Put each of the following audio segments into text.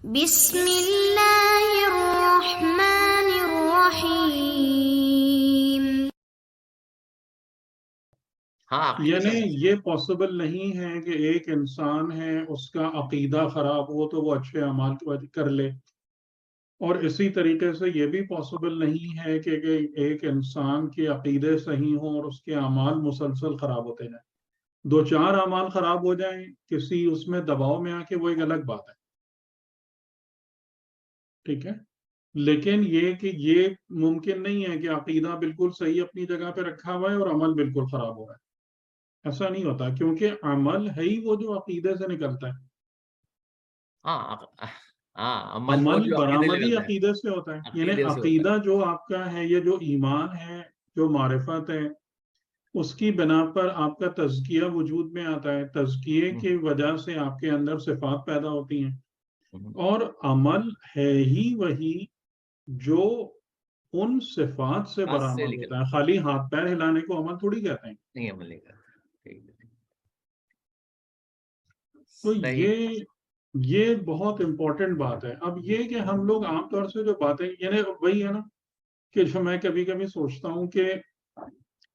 بسم اللہ الرحمن الرحیم. ہاں یعنی یہ پاسبل نہیں ہے کہ ایک انسان ہے اس کا عقیدہ خراب ہو تو وہ اچھے اعمال کر لے، اور اسی طریقے سے یہ بھی پاسبل نہیں ہے کہ ایک انسان کے عقیدے صحیح ہوں اور اس کے اعمال مسلسل خراب ہوتے جائیں. دو چار اعمال خراب ہو جائیں کسی اس میں دباؤ میں آ کے، وہ ایک الگ بات ہے، ٹھیک ہے. لیکن یہ کہ یہ ممکن نہیں ہے کہ عقیدہ بالکل صحیح اپنی جگہ پہ رکھا ہوا ہے اور عمل بالکل خراب ہو رہا ہے. ایسا نہیں ہوتا، کیونکہ عمل ہے ہی وہ جو عقیدے سے نکلتا ہے. عمل برآمدی عقیدے سے ہوتا ہے. یعنی عقیدہ جو آپ کا ہے، یہ جو ایمان ہے، جو معرفت ہے، اس کی بنا پر آپ کا تزکیہ وجود میں آتا ہے. تزکیے کی وجہ سے آپ کے اندر صفات پیدا ہوتی ہیں، اور عمل ہے ہی وہی جو ان صفات سے برآمد ہوتا ہے. خالی ہاتھ پیر ہلانے کو عمل تھوڑی کہتے ہیں. نہیں عمل نہیں کرتا. تو یہ بہت امپورٹنٹ بات ہے. اب یہ کہ ہم لوگ عام طور سے جو باتیں، یعنی وہی ہے نا کہ جو میں کبھی کبھی سوچتا ہوں کہ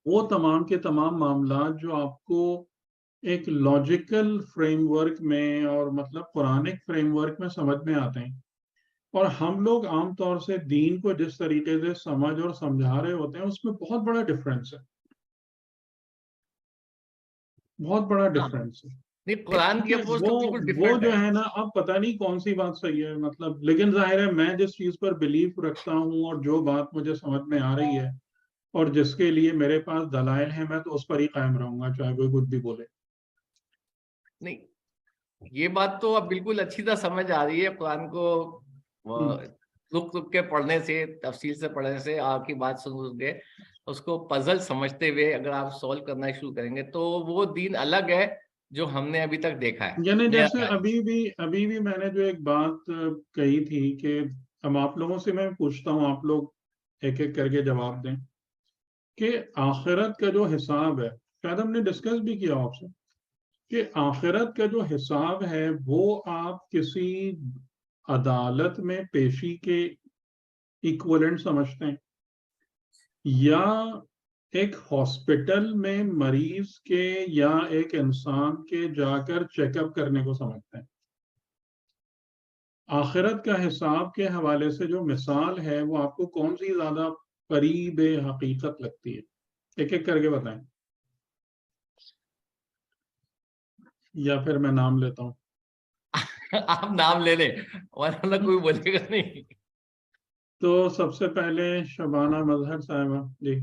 وہ تمام کے تمام معاملات جو آپ کو ایک لاجیکل فریم ورک میں اور مطلب قرآنک فریم ورک میں سمجھ میں آتے ہیں، اور ہم لوگ عام طور سے دین کو جس طریقے سے سمجھ اور سمجھا رہے ہوتے ہیں، اس میں بہت بڑا ڈفرینس ہے. بہت بڑا ڈفرینس ہے. قرآن کی اپروچ تو بالکل وہ ڈیفرنٹ جو ہے. ہے نا، اب پتہ نہیں کون سی بات صحیح ہے، مطلب لیکن ظاہر ہے میں جس چیز پر بلیف رکھتا ہوں اور جو بات مجھے سمجھ میں آ رہی ہے اور جس کے لیے میرے پاس دلائل ہیں، میں تو اس پر ہی قائم رہوں گا، چاہے کوئی کچھ بھی بولے. نہیں، یہ بات تو اب بالکل اچھی طرح سمجھ آ رہی ہے. قرآن کو رک رک کے پڑھنے سے، تفصیل سے پڑھنے سے، آپ کی بات سن کے اس کو پزل سمجھتے ہوئے اگر آپ سولو کرنا شروع کریں گے تو وہ دین الگ ہے جو ہم نے ابھی تک دیکھا ہے. یعنی جیسے ابھی بھی میں نے جو ایک بات کہی تھی کہ اب آپ لوگوں سے میں پوچھتا ہوں، آپ لوگ ایک ایک کر کے جواب دیں کہ آخرت کا جو حساب ہے، شاید ہم نے ڈسکس بھی کیا آپ سے، کہ آخرت کا جو حساب ہے وہ آپ کسی عدالت میں پیشی کے ایکولنٹ سمجھتے ہیں، یا ایک ہاسپٹل میں مریض کے یا ایک انسان کے جا کر چیک اپ کرنے کو سمجھتے ہیں؟ آخرت کا حساب کے حوالے سے جو مثال ہے وہ آپ کو کون سی زیادہ قریب حقیقت لگتی ہے؟ ایک ایک کر کے بتائیں، یا پھر میں نام لیتا ہوں. آپ نام لے لیں ورنہ کوئی بولے گا نہیں. تو سب سے پہلے شبانہ مظہر صاحبہ جی،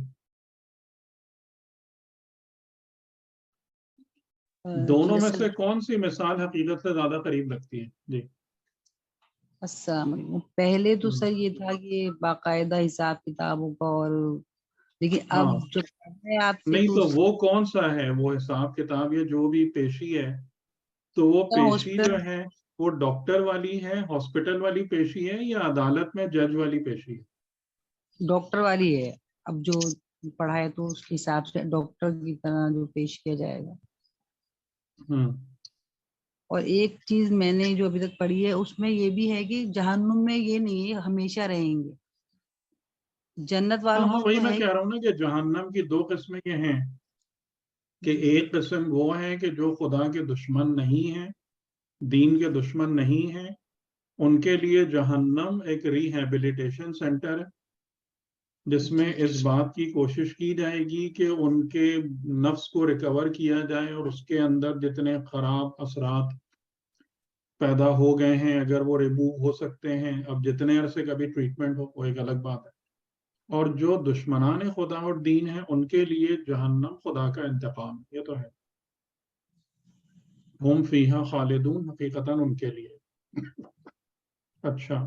دونوں میں سے کون سی مثال حقیقت سے زیادہ قریب لگتی ہے؟ جی السلام علیکم. پہلے تو سر یہ تھا کہ باقاعدہ حساب کتابوں کا، اور لیکن اب جو آپ نہیں تو وہ کون سا ہے وہ حساب کتاب؟ یہ جو بھی پیشی ہے تو وہ پیشی جو ہے وہ ڈاکٹر والی ہے، ہاسپٹل والی پیشی ہے، یا عدالت میں جج والی پیشی ہے؟ ڈاکٹر والی ہے. اب جو پڑھا ہے تو اس کے حساب سے ڈاکٹر کی طرح جو پیش کیا جائے گا. اور ایک چیز میں نے جو ابھی تک پڑھی ہے اس میں یہ بھی ہے کہ جہنم میں یہ نہیں ہے ہمیشہ رہیں گے، جنت والوں میں وہی میں کہہ رہا ہوں نا کہ جہنم کی دو قسمیں یہ ہیں کہ ایک قسم وہ ہے کہ جو خدا کے دشمن نہیں ہیں، دین کے دشمن نہیں ہیں، ان کے لیے جہنم ایک ریہیبلیٹیشن سینٹر ہے، جس میں اس بات کی کوشش کی جائے گی کہ ان کے نفس کو ریکور کیا جائے، اور اس کے اندر جتنے خراب اثرات پیدا ہو گئے ہیں اگر وہ ریموو ہو سکتے ہیں. اب جتنے عرصے کا بھی ٹریٹمنٹ ہو وہ ایک الگ بات ہے. اور جو دشمنان خدا اور دین ہیں ان کے لیے جہنم خدا کا انتقام، یہ تو ہے. ہم فیہا خالدون، حقیقتاً ان کے لیے. اچھا،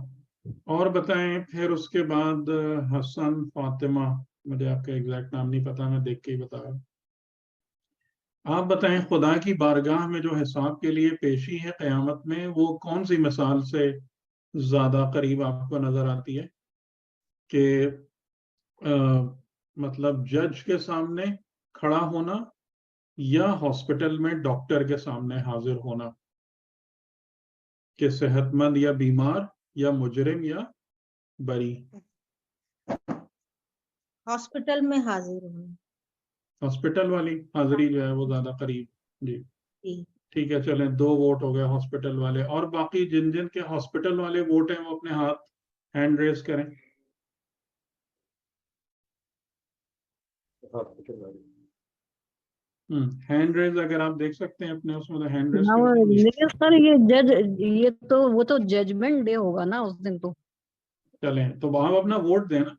اور بتائیں پھر اس کے بعد حسن فاطمہ، مجھے آپ کا ایگزیکٹ نام نہیں پتا، میں دیکھ کے ہی بتا رہا ہوں. آپ بتائیں خدا کی بارگاہ میں جو حساب کے لیے پیشی ہے قیامت میں، وہ کون سی مثال سے زیادہ قریب آپ کو نظر آتی ہے؟ کہ مطلب جج کے سامنے کھڑا ہونا یا ہاسپٹل میں ڈاکٹر کے سامنے حاضر ہونا؟ کہ صحت مند یا بیمار یا مجرم یا بری؟ ہاسپٹل میں حاضر ہوں. ہاسپٹل والی حاضری جو ہے وہ زیادہ قریب. جی جی. ٹھیک ہے، چلیں 2 ووٹ ہو گئے ہاسپٹل والے. اور باقی جن جن کے ہاسپٹل والے ووٹ ہیں وہ اپنے ہاتھ ہینڈ ریز کریں. ہینڈ ریز اگر آپ دیکھ سکتے ہیں اپنے اس میں تو ہینڈ ریز کر دیں. لیکن سر یہ جج یہ تو وہ تو ججمنٹ ڈے ہوگا نا اس دن. تو چلیں تو آپ اپنا ووٹ دیں نا.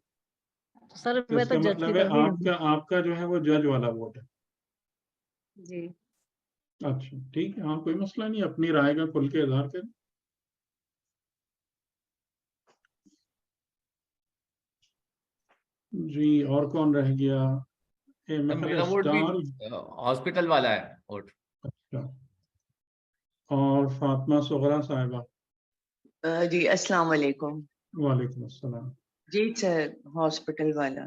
سر تو میں اس تو کا جج مطلب کی ہے طرف آپ کا جو ہے وہ جج والا ووٹ ہے. جی. اچھا ٹھیک ہے، ہاں کوئی مسئلہ نہیں، اپنی رائے کا کھل کے اظہار کریں. جی اور کون رہ گیا؟ میرا ووٹ بھی ہاسپٹل والا ہے ووٹ. اچھا، اور فاطمہ صغرا صاحبہ. جی السلام علیکم. وعلیکم السلام. جی سر ہاسپٹل والا.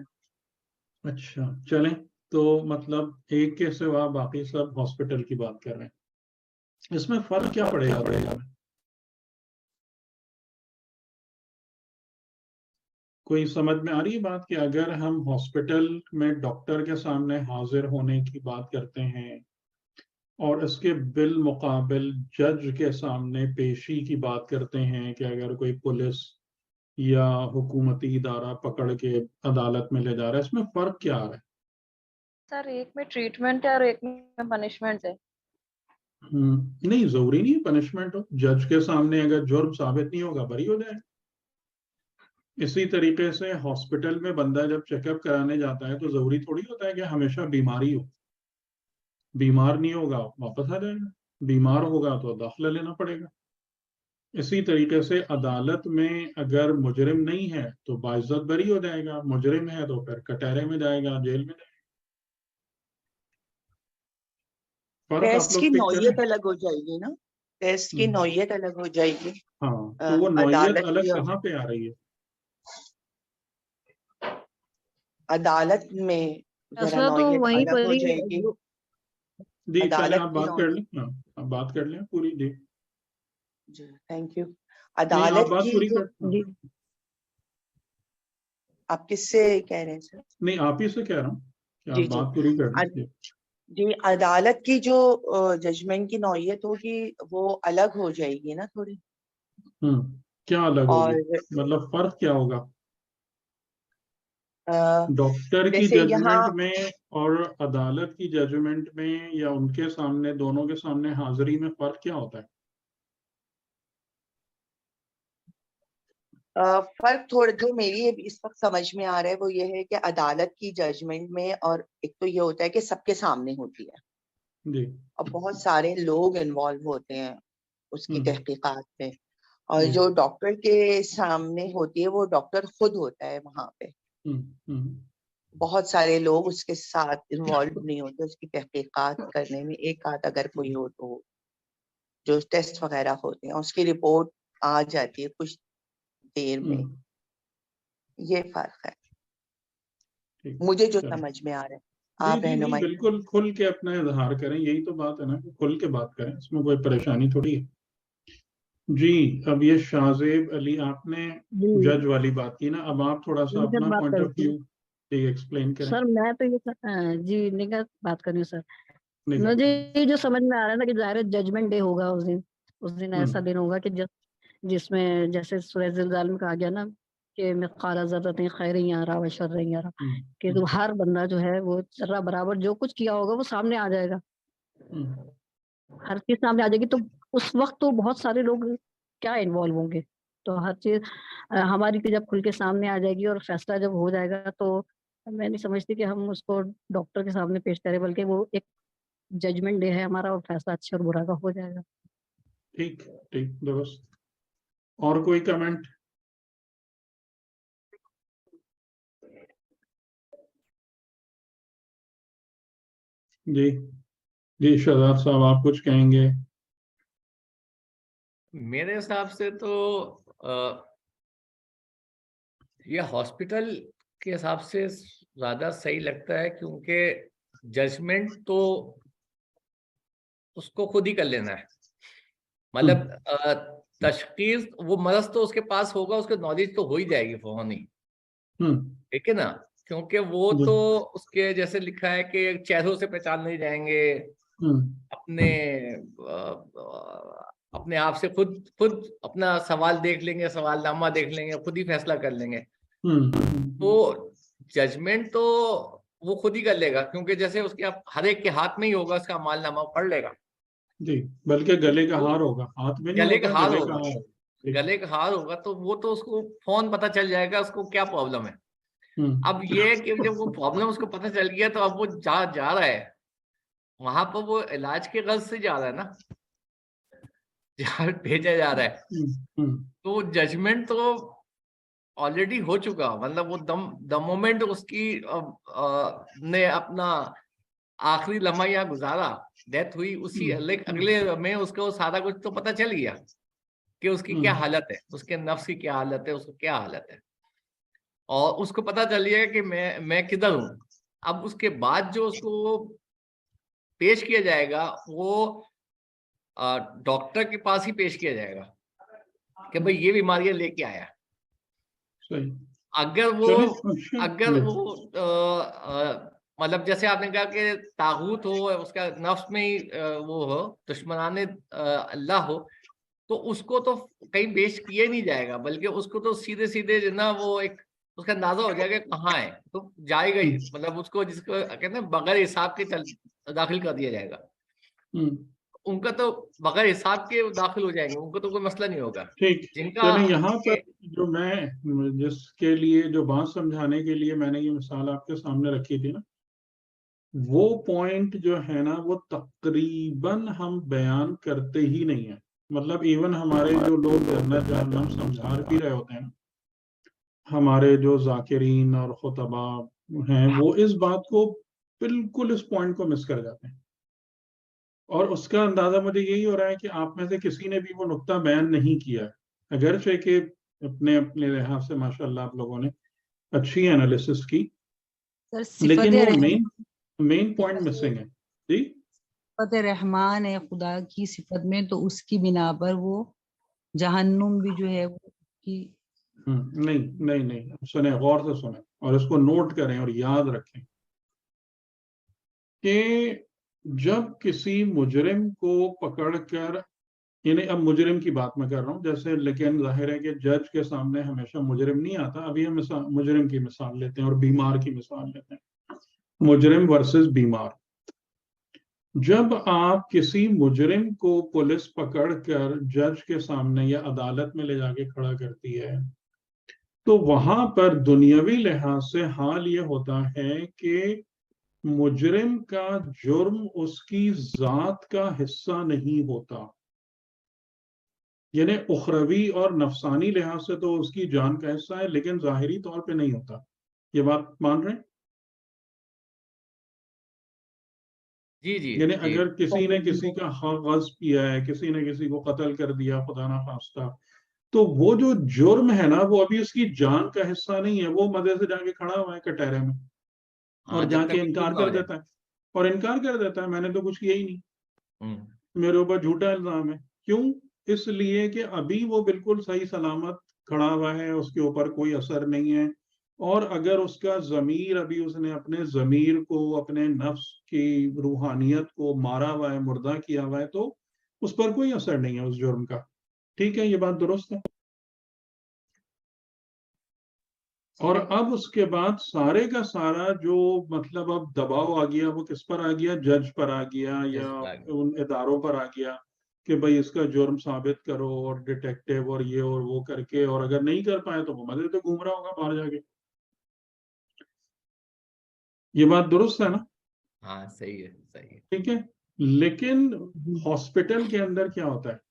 اچھا چلیں، تو مطلب ایک کے سوا باقی سب ہاسپٹل کی بات کر رہے ہیں. اس میں فرق کیا پڑے گا؟ کوئی سمجھ میں آ رہی ہے بات کہ اگر ہم ہاسپٹل میں ڈاکٹر کے سامنے حاضر ہونے کی بات کرتے ہیں اور اس کے بالمقابل جج کے سامنے پیشی کی بات کرتے ہیں کہ اگر کوئی پولیس یا حکومتی ادارہ پکڑ کے عدالت میں لے جا رہا ہے، اس میں فرق کیا آ رہا ہے؟ سر ایک میں ٹریٹمنٹ ہے اور ایک میں پنشمنٹ ہے. نہیں ضروری نہیں پنشمنٹ ہو. جج کے سامنے اگر جرم ثابت نہیں ہوگا بری ہو جائے. اسی طریقے سے ہاسپٹل میں بندہ جب چیک اپ کرانے جاتا ہے تو ضروری تھوڑی ہوتا ہے کہ ہمیشہ بیماری ہو. بیمار نہیں ہوگا واپس آ جائے گا، بیمار ہوگا تو داخلہ لینا پڑے گا. اسی طریقے سے عدالت میں اگر مجرم نہیں ہے تو باعزت بری ہو جائے گا، مجرم ہے تو پھر کٹہرے میں جائے گا، جیل میں جائے گا. فرق آپ ٹیسٹ لوگ کی پک نوعیت کریں. الگ ہو جائے گی نا. ٹیسٹ کی نوعیت الگ ہو جائے گی. ہاں تو وہ نوعیت عدالت الگ کی کہاں پہ آ رہی ہے؟ عدالت میں ذرا فیصلہ تو نوعیت وہیں الگ پر ہو ہی جائے گی. جی چلیں عدالت آپ کی بات کر نوعیت. لیں. ہاں آپ بات کر لیں پوری. جی جی تھینک یو. نہیں آپ عدالت بات کی پوری جو کر. جی. آپ کس سے کہہ رہے ہیں سر؟ نہیں آپ ہی سے کہہ رہا ہوں کہ جی آپ جی بات پوری کر لیں. جی عدالت کی جو ججمنٹ کی نوعیت ہوگی وہ الگ ہو جائے گی نا تھوڑی. کیا الگ اور ہوگی؟ مطلب فرق کیا ہوگا ڈاکٹر کی جیسے یہاں ججمنٹ میں اور عدالت کی ججمنٹ میں، یا ان کے سامنے دونوں کے سامنے حاضری میں فرق کیا ہوتا ہے؟ فرق تھوڑا جو میری اس وقت سمجھ میں آ رہا ہے وہ یہ ہے کہ عدالت کی ججمنٹ میں اور ایک تو یہ ہوتا ہے کہ سب کے سامنے ہوتی ہے جی. اور بہت سارے لوگ انوالو ہوتے ہیں اس کی تحقیقات میں. اور جی. جو ڈاکٹر کے سامنے ہوتی ہے وہ ڈاکٹر خود ہوتا ہے وہاں پہ. بہت سارے لوگ اس کے ساتھ انوالو نہیں ہوتے اس کی تحقیقات کرنے میں. ایک آدھ اگر کوئی ہو تو جو ٹیسٹ وغیرہ ہوتے ہیں اس کی رپورٹ آ جاتی ہے کچھ دیر میں. یہ فرق ہے مجھے جو سمجھ میں آ رہا ہے. آپ جی رہنمائی بالکل کھل کے اپنا اظہار کریں. یہی تو بات ہے نا کہ کھل کے بات کریں، اس میں کوئی پریشانی تھوڑی ہے. جی اب یہ شاہزیب علی آپ نے جج والی بات کی نا، اب آپ تھوڑا سا اپنا بات پوائنٹ آف کرتی ہوں ویو ایکسپلین کریں. سر. میں تو یہ جی نگاہ بات کر رہی ہوں سر. نگاہ. مجھے یہ جو سمجھ میں آ رہا ہے نا کہ ظاہر ججمنٹ ڈے ہوگا اس دن ایسا دن ہوگا کہ جس میں جیسے سورہ زلزال میں کہا گیا نا کہ مثقال ذرۃ خیر یرا و شر یرا، کہ تو ہر بندہ جو ہے وہ ذرہ برابر جو کچھ کیا ہوگا وہ سامنے آ جائے گا. ہر چیز سامنے آ جائے گی تو اس وقت تو بہت سارے لوگ کیا انوالو ہوں گے. تو ہر چیز ہماری جب کھل کے سامنے آ جائے گی اور فیصلہ جب ہو جائے گا تو میں نہیں سمجھتی کہ ہم اس کو ڈاکٹر کے سامنے پیش کریں، بلکہ وہ ایک ججمنٹ ڈے ہے ہمارا اور فیصلہ اچھا اور برا کا ہو جائے گا. ٹھیک درست. اور کوئی کمنٹ؟ جی شہزاد صاحب آپ کچھ کہیں گے؟ میرے حساب سے تو یہ ہاسپٹل کے حساب سے زیادہ صحیح لگتا ہے، کیونکہ ججمنٹ تو اس کو خود ہی کر لینا ہے. مطلب تشخیص وہ مرض تو اس کے پاس ہوگا, اس کے نالج تو ہو ہی جائے گی فوراً ہی, ٹھیک ہے نا, کیونکہ وہ تو اس کے جیسے لکھا ہے کہ چہروں سے پہچان نہیں جائیں گے, اپنے آپ سے خود اپنا سوال دیکھ لیں گے, سوال نامہ دیکھ لیں گے, خود ہی فیصلہ کر لیں گے. تو ججمنٹ تو وہ خود ہی کر لے گا, کیونکہ جیسے اس کے ہر ایک کے ہاتھ میں ہی ہوگا, اس کا مال نامہ پڑھ لے گا. جی, بلکہ گلے کا ہار ہوگا, ہاتھ میں نہیں گلے کا ہوگا, ہار گلے ہوگا, کا ہار. گلے کا ہار ہوگا, تو وہ تو اس کو فون پتہ چل جائے گا اس کو کیا پرابلم ہے. اب یہ ہے کہ جب وہ پرابلم اس کو پتہ چل گیا تو اب وہ جا رہا ہے وہاں پر, وہ علاج کے غرض سے جا رہا ہے نا, بھیجا جا رہا ہے. تو ججمنٹ تو آلریڈی ہو چکا, مطلب وہ دا مومنٹ اس کی نے اپنا آخری لمحہ یا گزارا, ڈیتھ ہوئی, اسی اگلے میں اس کو سارا کچھ تو پتہ چل گیا کہ اس کی کیا حالت ہے, اس کے نفس کی کیا حالت ہے, اس کو کیا حالت ہے, اور اس کو پتہ چل گیا کہ میں کدھر ہوں. اب اس کے بعد جو اس کو پیش کیا جائے گا وہ ڈاکٹر کے پاس ہی پیش کیا جائے گا کہ بھئی یہ بیماریاں لے کے آیا. اگر وہ مطلب جیسے آپ نے کہا کہ طاغوت ہو, اس کا نفس میں ہی وہ ہو, دشمنان اللہ ہو, تو اس کو تو کہیں پیش کیا نہیں جائے گا, بلکہ اس کو تو سیدھے جو نا وہ ایک اس کا اندازہ ہو جائے گا کہاں ہے, تو جائے گا ہی, مطلب اس کو جس کو کہتے ہیں بغیر حساب کے داخل کر دیا جائے گا. ان کا تو بغیر حساب کے داخل ہو جائیں گے, ان کو تو کوئی مسئلہ نہیں ہوگا. ٹھیک, چلیں یہاں پر جو میں جس کے لیے جو بات سمجھانے کے لیے میں نے یہ مثال آپ کے سامنے رکھی تھی نا, وہ پوائنٹ جو ہے نا وہ تقریباً ہم بیان کرتے ہی نہیں ہیں. مطلب ایون ہمارے جو لوگ جہنم سمجھا بھی رہے ہوتے ہیں نا, ہمارے جو ذاکرین اور خطبہ ہیں, وہ اس بات کو بالکل اس پوائنٹ کو مس کر جاتے ہیں. اور اس کا اندازہ مجھے یہی ہو رہا ہے کہ آپ میں سے کسی نے بھی وہ نقطہ بیان نہیں کیا ہے, اگرچہ کہ اپنے لحاظ سے ماشاءاللہ آپ لوگوں نے اچھی انالیسس کی, لیکن وہ مین پوائنٹ مسنگ ہے. جی, صفت رحمان ہے خدا کی صفت میں, تو اس کی بنا پر وہ جہنم بھی جو ہے وہ کی نہیں سنیں, غور سے سنیں اور اس کو نوٹ کریں اور یاد رکھیں کہ جب کسی مجرم کو پکڑ کر, یعنی اب مجرم کی بات میں کر رہا ہوں جیسے, لیکن ظاہر ہے کہ جج کے سامنے ہمیشہ مجرم نہیں آتا. ابھی ہم مجرم کی مثال لیتے ہیں اور بیمار کی مثال لیتے ہیں, مجرم ورسز بیمار. جب آپ کسی مجرم کو پولیس پکڑ کر جج کے سامنے یا عدالت میں لے جا کے کھڑا کرتی ہے, تو وہاں پر دنیاوی لحاظ سے حال یہ ہوتا ہے کہ مجرم کا جرم اس کی ذات کا حصہ نہیں ہوتا, یعنی اخروی اور نفسانی لحاظ سے تو اس کی جان کا حصہ ہے, لیکن ظاہری طور پہ نہیں ہوتا. یہ بات مان رہے ہیں؟ جی یعنی اگر کسی نے کسی کا حق غصب کیا ہے, کسی نے کسی کو قتل کر دیا خدا نخواستہ, تو وہ جو جرم ہے نا وہ ابھی اس کی جان کا حصہ نہیں ہے. وہ مزے سے جا کے کھڑا ہوا ہے کٹہرے میں اور جا کے انکار کر دیتا ہے, میں نے تو کچھ کیا ہی نہیں, میرے اوپر جھوٹا الزام ہے. کیوں؟ اس لیے کہ ابھی وہ بالکل صحیح سلامت کھڑا ہوا ہے, اس کے اوپر کوئی اثر نہیں ہے. اور اگر اس کا ضمیر, ابھی اس نے اپنے ضمیر کو, اپنے نفس کی روحانیت کو مارا ہوا ہے, مردہ کیا ہوا ہے, تو اس پر کوئی اثر نہیں ہے اس جرم کا. ٹھیک ہے, یہ بات درست ہے. اور اب اس کے بعد سارے کا سارا جو مطلب اب دباؤ آ گیا, وہ کس پر آ گیا؟ جج پر آ گیا یا ان اداروں پر آ گیا کہ بھئی اس کا جرم ثابت کرو, اور ڈیٹیکٹیو اور یہ اور وہ کر کے, اور اگر نہیں کر پائے تو وہ مزے سے گھوم رہا ہوگا باہر جا کے. یہ بات درست ہے نا؟ ہاں صحیح ہے. ٹھیک ہے, لیکن ہاسپٹل کے اندر کیا ہوتا ہے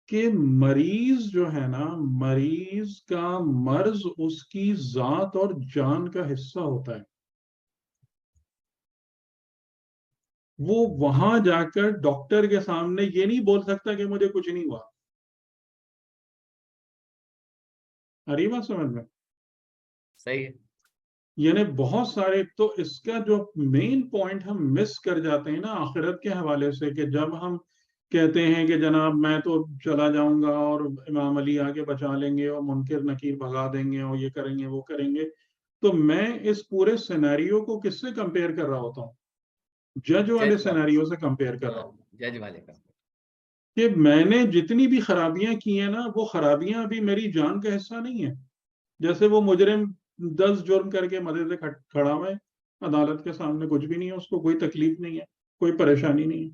کہ مریض جو ہے نا, مریض کا مرض اس کی ذات اور جان کا حصہ ہوتا ہے. وہ وہاں جا کر ڈاکٹر کے سامنے یہ نہیں بول سکتا کہ مجھے کچھ نہیں ہوا. ارے بات سمجھ میں؟ صحیح ہے. یعنی بہت سارے, تو اس کا جو مین پوائنٹ ہم مس کر جاتے ہیں نا آخرت کے حوالے سے, کہ جب ہم کہتے ہیں کہ جناب میں تو چلا جاؤں گا اور امام علی آ کے بچا لیں گے اور منکر نکیر بھگا دیں گے اور یہ کریں گے وہ کریں گے، تو میں اس پورے سینیریو کو کس سے کمپیئر کر رہا ہوتا ہوں؟ جج والے سینیریو سے کمپیئر کر رہا ہوں جج والے کا. کہ میں نے جتنی بھی خرابیاں کی ہیں نا، وہ خرابیاں ابھی میری جان کا حصہ نہیں ہے. جیسے وہ مجرم 10 جرم کر کے مزے سے کھڑا ہوا ہے عدالت کے سامنے، کچھ بھی نہیں ہے اس کو، کوئی تکلیف نہیں ہے، کوئی پریشانی نہیں ہے.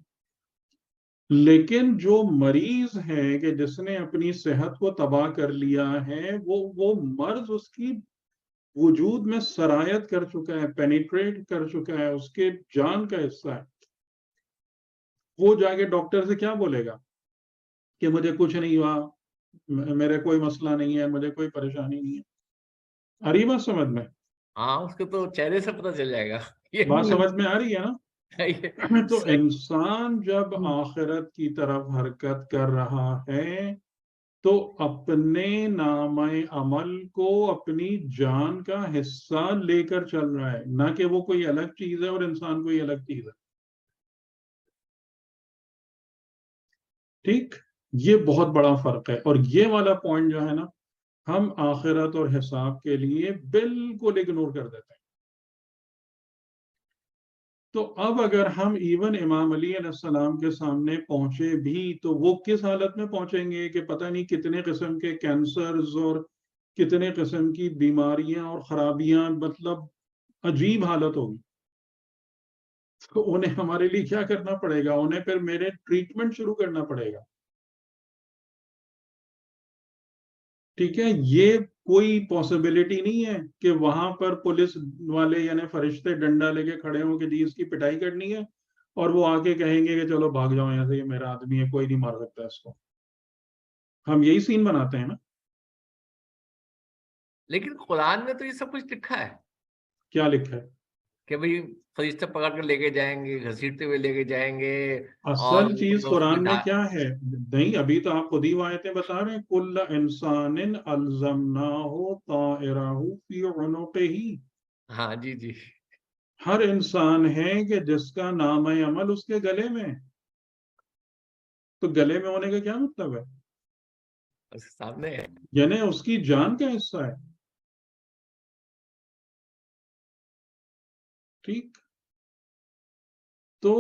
لیکن جو مریض ہے کہ جس نے اپنی صحت کو تباہ کر لیا ہے، وہ مرض اس کی وجود میں سرایت کر چکا ہے، پینیٹریٹ کر چکا ہے، اس کے جان کا حصہ ہے. وہ جا کے ڈاکٹر سے کیا بولے گا کہ مجھے کچھ نہیں ہوا، میرے کوئی مسئلہ نہیں ہے، مجھے کوئی پریشانی نہیں ہے. آ رہی بات سمجھ میں؟ ہاں اس کو تو چہرے سے پتہ چل جائے گا. بات سمجھ میں آ رہی ہے نا؟ تو صحیح. انسان جب آخرت کی طرف حرکت کر رہا ہے تو اپنے نام عمل کو اپنی جان کا حصہ لے کر چل رہا ہے، نہ کہ وہ کوئی الگ چیز ہے اور انسان کوئی الگ چیز ہے. ٹھیک، یہ بہت بڑا فرق ہے. اور یہ والا پوائنٹ جو ہے نا، ہم آخرت اور حساب کے لیے بالکل اگنور کر دیتے ہیں. تو اب اگر ہم ایون امام علی علیہ السلام کے سامنے پہنچے بھی تو وہ کس حالت میں پہنچیں گے کہ پتہ نہیں کتنے قسم کے کینسرز اور کتنے قسم کی بیماریاں اور خرابیاں، مطلب عجیب حالت ہوگی. تو انہیں ہمارے لیے کیا کرنا پڑے گا؟ انہیں پھر میرے ٹریٹمنٹ شروع کرنا پڑے گا. ٹھیک ہے، یہ کوئی پاسبلٹی نہیں ہے کہ وہاں پر پولیس والے یعنی فرشتے ڈنڈا لے کے کھڑے ہوں کہ جی اس کی پٹائی کرنی ہے، اور وہ آ کے کہیں گے کہ چلو بھاگ جاؤ یہاں سے، یہ میرا آدمی ہے، کوئی نہیں مار سکتا اس کو. ہم یہی سین بناتے ہیں نا. لیکن قرآن میں تو یہ سب کچھ لکھا ہے کیا لکھا ہے؟ کہ بھئی فرشتے پکڑ کر لے کے جائیں گے، گھسیٹتے ہوئے لے کے جائیں گے. اور اصل چیز قرآن میں کیا ہے؟ نہیں، ابھی تو آپ خود ہی آیتیں بتا رہے ہیں، کل انسان الزمناہ طائرہ فی عنقہ. ہاں جی جی. ہر انسان ہے کہ جس کا نام عمل اس کے گلے میں. تو گلے میں ہونے کا کیا مطلب ہے؟ اس کے سامنے ہے. یعنی اس کی جان کا حصہ ہے. ٹھیک، تو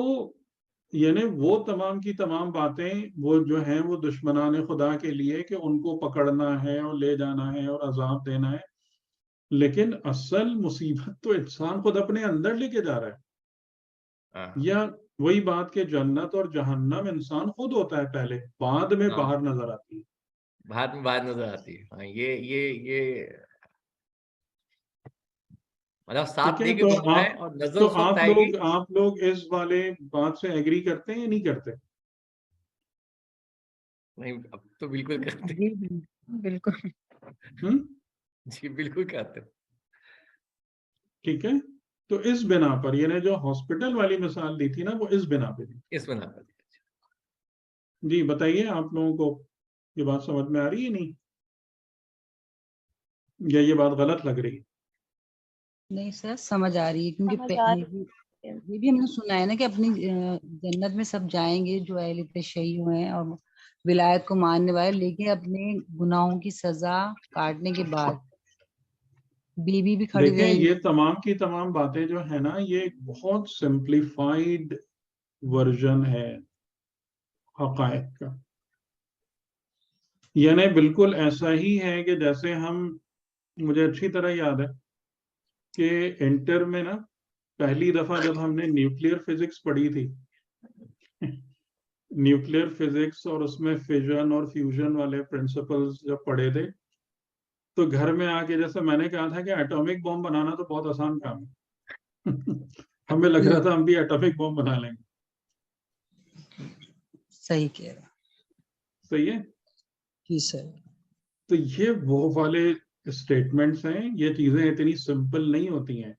یعنی وہ تمام کی تمام باتیں وہ جو ہیں وہ دشمنان خدا کے لیے کہ ان کو پکڑنا ہے اور لے جانا ہے اور عذاب دینا ہے. لیکن اصل مصیبت تو انسان خود اپنے اندر لے کے جا رہا ہے. یا وہی بات کہ جنت اور جہنم انسان خود ہوتا ہے پہلے، بعد میں باہر نظر آتی ہے. بعد میں باہر نظر آتی ہے. ہاں یہ مطلب ساتھ لے کے گھومنا ہے اور نظر اس وقت آئے گی. آپ لوگ اس والے بات سے ایگری کرتے ہیں یا نہیں کرتے؟ نہیں اب تو بالکل کرتے. جی بالکل. جی بالکل کرتے. ٹھیک ہے، تو اس بنا پر یعنی جو ہاسپٹل والی مثال دی تھی نا، وہ اس بنا پہ دی. اس بنا پر. جی بتائیے، آپ لوگوں کو یہ بات سمجھ میں آ رہی ہے نہیں، یا یہ بات غلط لگ رہی ہے؟ نہیں سر، سمجھ آ رہی ہے، کیونکہ یہ بھی ہم نے سنا ہے نا کہ اپنی جنت میں سب جائیں گے جو اہل تشیع ہیں اور ولایت کو ماننے والے، لیکن اپنے گناہوں کی سزا کاٹنے کے بعد بیوی بھی کھڑی دیکھیں، رہیں گی. یہ تمام کی تمام باتیں جو ہے نا، یہ ایک بہت سمپلیفائڈ ورژن ہے حقائق کا. یعنی بالکل ایسا ہی ہے کہ جیسے مجھے اچھی طرح یاد ہے کہ انٹر میں نا پہلی دفعہ جب ہم نے نیوکلیئر فزکس پڑھی تھی، نیوکلیئر فزکس اور اس میں فیژن اور فیوژن والے پرنسپلز جب پڑھے تھے، تو گھر میں آ کے جیسے میں نے کہا تھا کہ ایٹامک بم بنانا تو بہت آسان کام ہے. ہمیں لگ رہا تھا ہم بھی ایٹامک بم بنا لیں گے. صحیح کہہ رہا. صحیح ہے جی سر. تو یہ وہ والے اسٹیٹمنٹس ہیں. یہ چیزیں اتنی سمپل نہیں ہوتی ہیں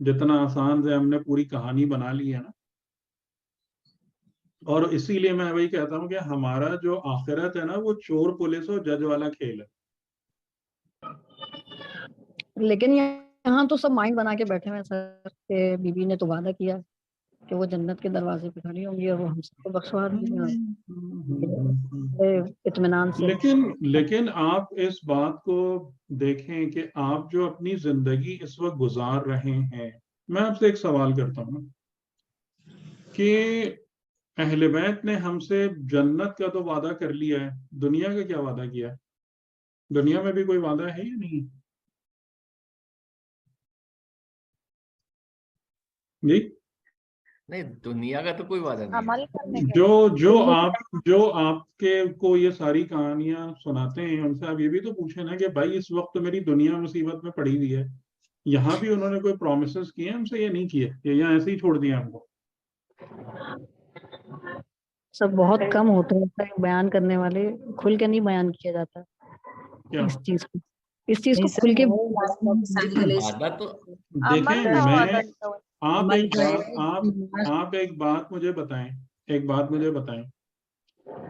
جتنا آسان سے ہم نے پوری کہانی بنا لی ہے نا. اور اسی لیے میں وہی کہتا ہوں کہ ہمارا جو آخرت ہے نا، وہ چور پولیس اور جج والا کھیل ہے. لیکن یہاں تو سب مائنڈ بنا کے بیٹھے ہوئے سر کہ بی بی نے تو وعدہ کیا کہ وہ جنت کے دروازے پہ کھڑی ہوں گی اور وہ ہم سب کو بخشوا دیں گے اطمینان سے. لیکن آپ اس بات کو دیکھیں کہ آپ جو اپنی زندگی اس وقت گزار رہے ہیں، میں آپ سے ایک سوال کرتا ہوں کہ اہل بیت نے ہم سے جنت کا تو وعدہ کر لیا ہے، دنیا کا کیا وعدہ کیا؟ دنیا میں بھی کوئی وعدہ ہے یا نہیں؟ جی نہیں، دنیا کا تو کوئی وعدہ نہیں ہے. عمل کرنے کا جو آپ کے کو یہ ساری کہانیاں سناتے ہیں ان سے آپ یہ بھی تو پوچھیں نا کہ بھائی اس وقت میری دنیا مصیبت میں پڑی ہوئی ہے، یہاں بھی انہوں نے کوئی پرومسز کیے ہم سے یا نہیں کیے، یا یہاں ایسے ہی چھوڑ دیا ہم کو؟ سب بہت کم ہوتے ہیں بیان کرنے والے، کھل کے نہیں بیان کیا جاتا کیا اس چیز کو نہیں کھل کے وعدہ تو دیکھیں، عمل کا وعدہ کیا ہوا؟ آپ ایک بات مجھے بتائیں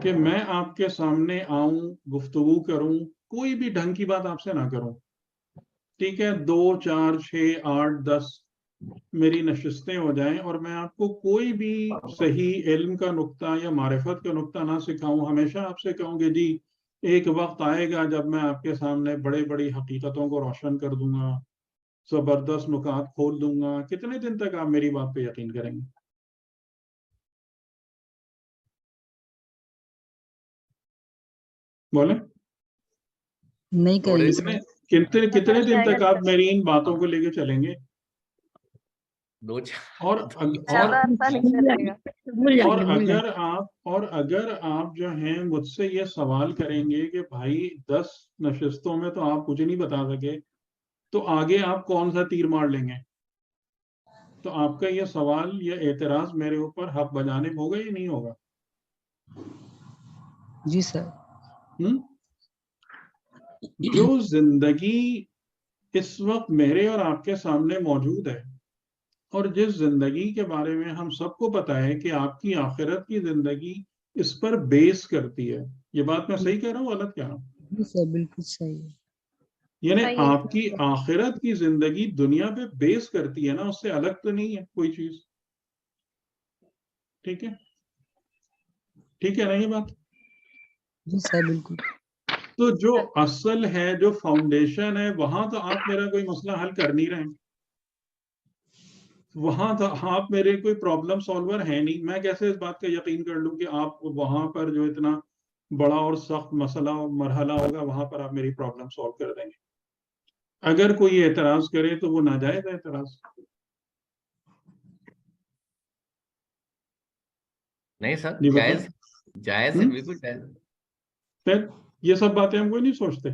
کہ میں آپ کے سامنے آؤں، گفتگو کروں، کوئی بھی ڈھنگ کی بات آپ سے نہ کروں، ٹھیک ہے، 2 4 6 8 10 میری نشستیں ہو جائیں اور میں آپ کو کوئی بھی صحیح علم کا نقطہ یا معرفت کا نقطہ نہ سکھاؤں، ہمیشہ آپ سے کہوں کہ جی ایک وقت آئے گا جب میں آپ کے سامنے بڑی حقیقتوں کو روشن کر دوں گا، زبردست نکات کھول دوں گا، کتنے دن تک آپ میری بات پہ یقین کریں گے؟ بولیں نہیں کریں گے. کتنے دن تک آپ میری ان باتوں کو لے کے چلیں گے؟ 2 4 اور زیادہ عرصہ نہیں چلے گا. اگر آپ جو ہیں مجھ سے یہ سوال کریں گے کہ بھائی 10 نشستوں میں تو آپ کچھ نہیں بتا سکے، تو آگے آپ کون سا تیر مار لیں گے؟ تو آپ کا یہ سوال یا اعتراض میرے اوپر حق بجانب ہوگا یا نہیں ہوگا؟ جی سر. جو زندگی اس وقت میرے اور آپ کے سامنے موجود ہے، اور جس زندگی کے بارے میں ہم سب کو پتا ہے کہ آپ کی آخرت کی زندگی اس پر بیس کرتی ہے، یہ بات میں صحیح کہہ رہا ہوں غلط کہہ رہا ہوں؟ جی سر بالکل صحیح ہے. یعنی صحیح ہے. آپ کی آخرت کی زندگی دنیا پہ بیس کرتی ہے نا، اس سے الگ تو نہیں ہے کوئی چیز. ٹھیک ہے نا یہ بات؟ جی سر بالکل. تو جو اصل ہے، جو فاؤنڈیشن ہے، وہاں تو آپ میرا کوئی مسئلہ حل کر نہیں رہے ہیں، وہاں تو آپ میرے کوئی پرابلم سالور ہیں نہیں. میں کیسے اس بات کا یقین کر لوں کہ آپ وہاں پر جو اتنا بڑا اور سخت مسئلہ مرحلہ ہوگا وہاں پر آپ میری پرابلم سالو کر دیں گے؟ اگر کوئی اعتراض کرے تو وہ ناجائز اعتراض. نہیں سر، جی جائز ہے، بالکل جائز. پھر یہ سب باتیں ہم کوئی نہیں سوچتے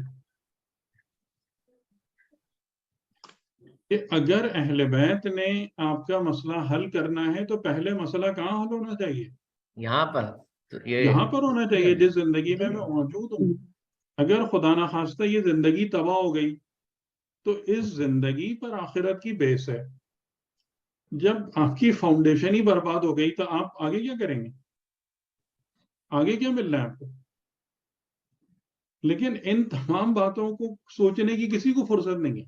کہ اگر اہل بیت نے آپ کا مسئلہ حل کرنا ہے تو پہلے مسئلہ کہاں حل ہونا چاہیے؟ یہاں پر یہاں پر ہونا چاہیے جس زندگی میں موجود ہوں. اگر خدا نخواستہ یہ زندگی تباہ ہو گئی تو اس زندگی پر آخرت کی بیس ہے. جب آپ کی فاؤنڈیشن ہی برباد ہو گئی تو آپ آگے کیا کریں گے؟ آگے کیا مل رہا ہے آپ کو؟ لیکن ان تمام باتوں کو سوچنے کی کسی کو فرصت نہیں ہے.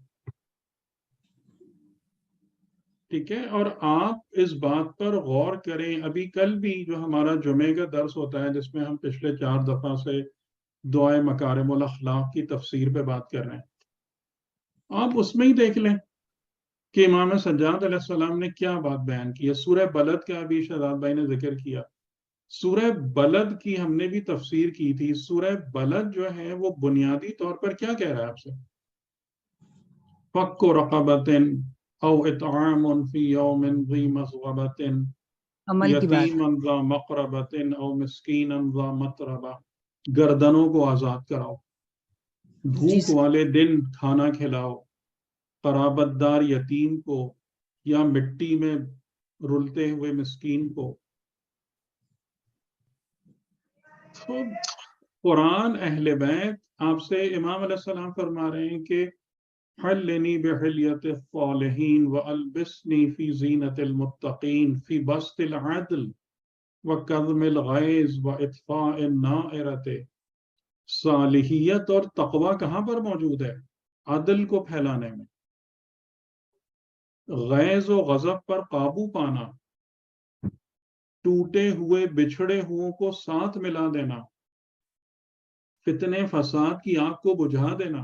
ٹھیک ہے، اور آپ اس بات پر غور کریں. ابھی کل بھی جو ہمارا جمعے کا درس ہوتا ہے جس میں ہم پچھلے 4 دفعہ سے دعائے مکارم الاخلاق کی تفسیر پہ بات کر رہے ہیں، آپ اس میں ہی دیکھ لیں کہ امام سجاد علیہ السلام نے کیا بات بیان کی ہے. سورہ بلد کا بھی شہزاد بھائی نے ذکر کیا. سورہ بلد کی ہم نے بھی تفسیر کی تھی. سورہ بلد جو ہے وہ بنیادی طور پر کیا کہہ رہا ہے آپ سے؟ فَكُّ رَقَبَةٍ او اطعام فی یوم ذی مسغبۃ عمل کی بات. یتیما ذا مقربۃ او مسکینا ذا متربہ. گردنوں کو آزاد کراؤ، بھوک والے دن کھانا کھلاؤ، قرابت دار یتیم کو یا مٹی میں رلتے ہوئے مسکین کو. تو قرآن اہل بیت آپ سے امام علیہ السلام فرما رہے ہیں کہ حلنی بحلیت الصالحین والبسنی فی زینت المتقین فی بسط العدل وکظم الغیظ واطفاء النائرۃ. صالحیت اور تقوی کہاں پر موجود ہے؟ عدل کو پھیلانے میں، غیظ و غضب پر قابو پانا، ٹوٹے ہوئے بچھڑے ہوئوں کو ساتھ ملا دینا، فتنے فساد کی آگ کو بجھا دینا،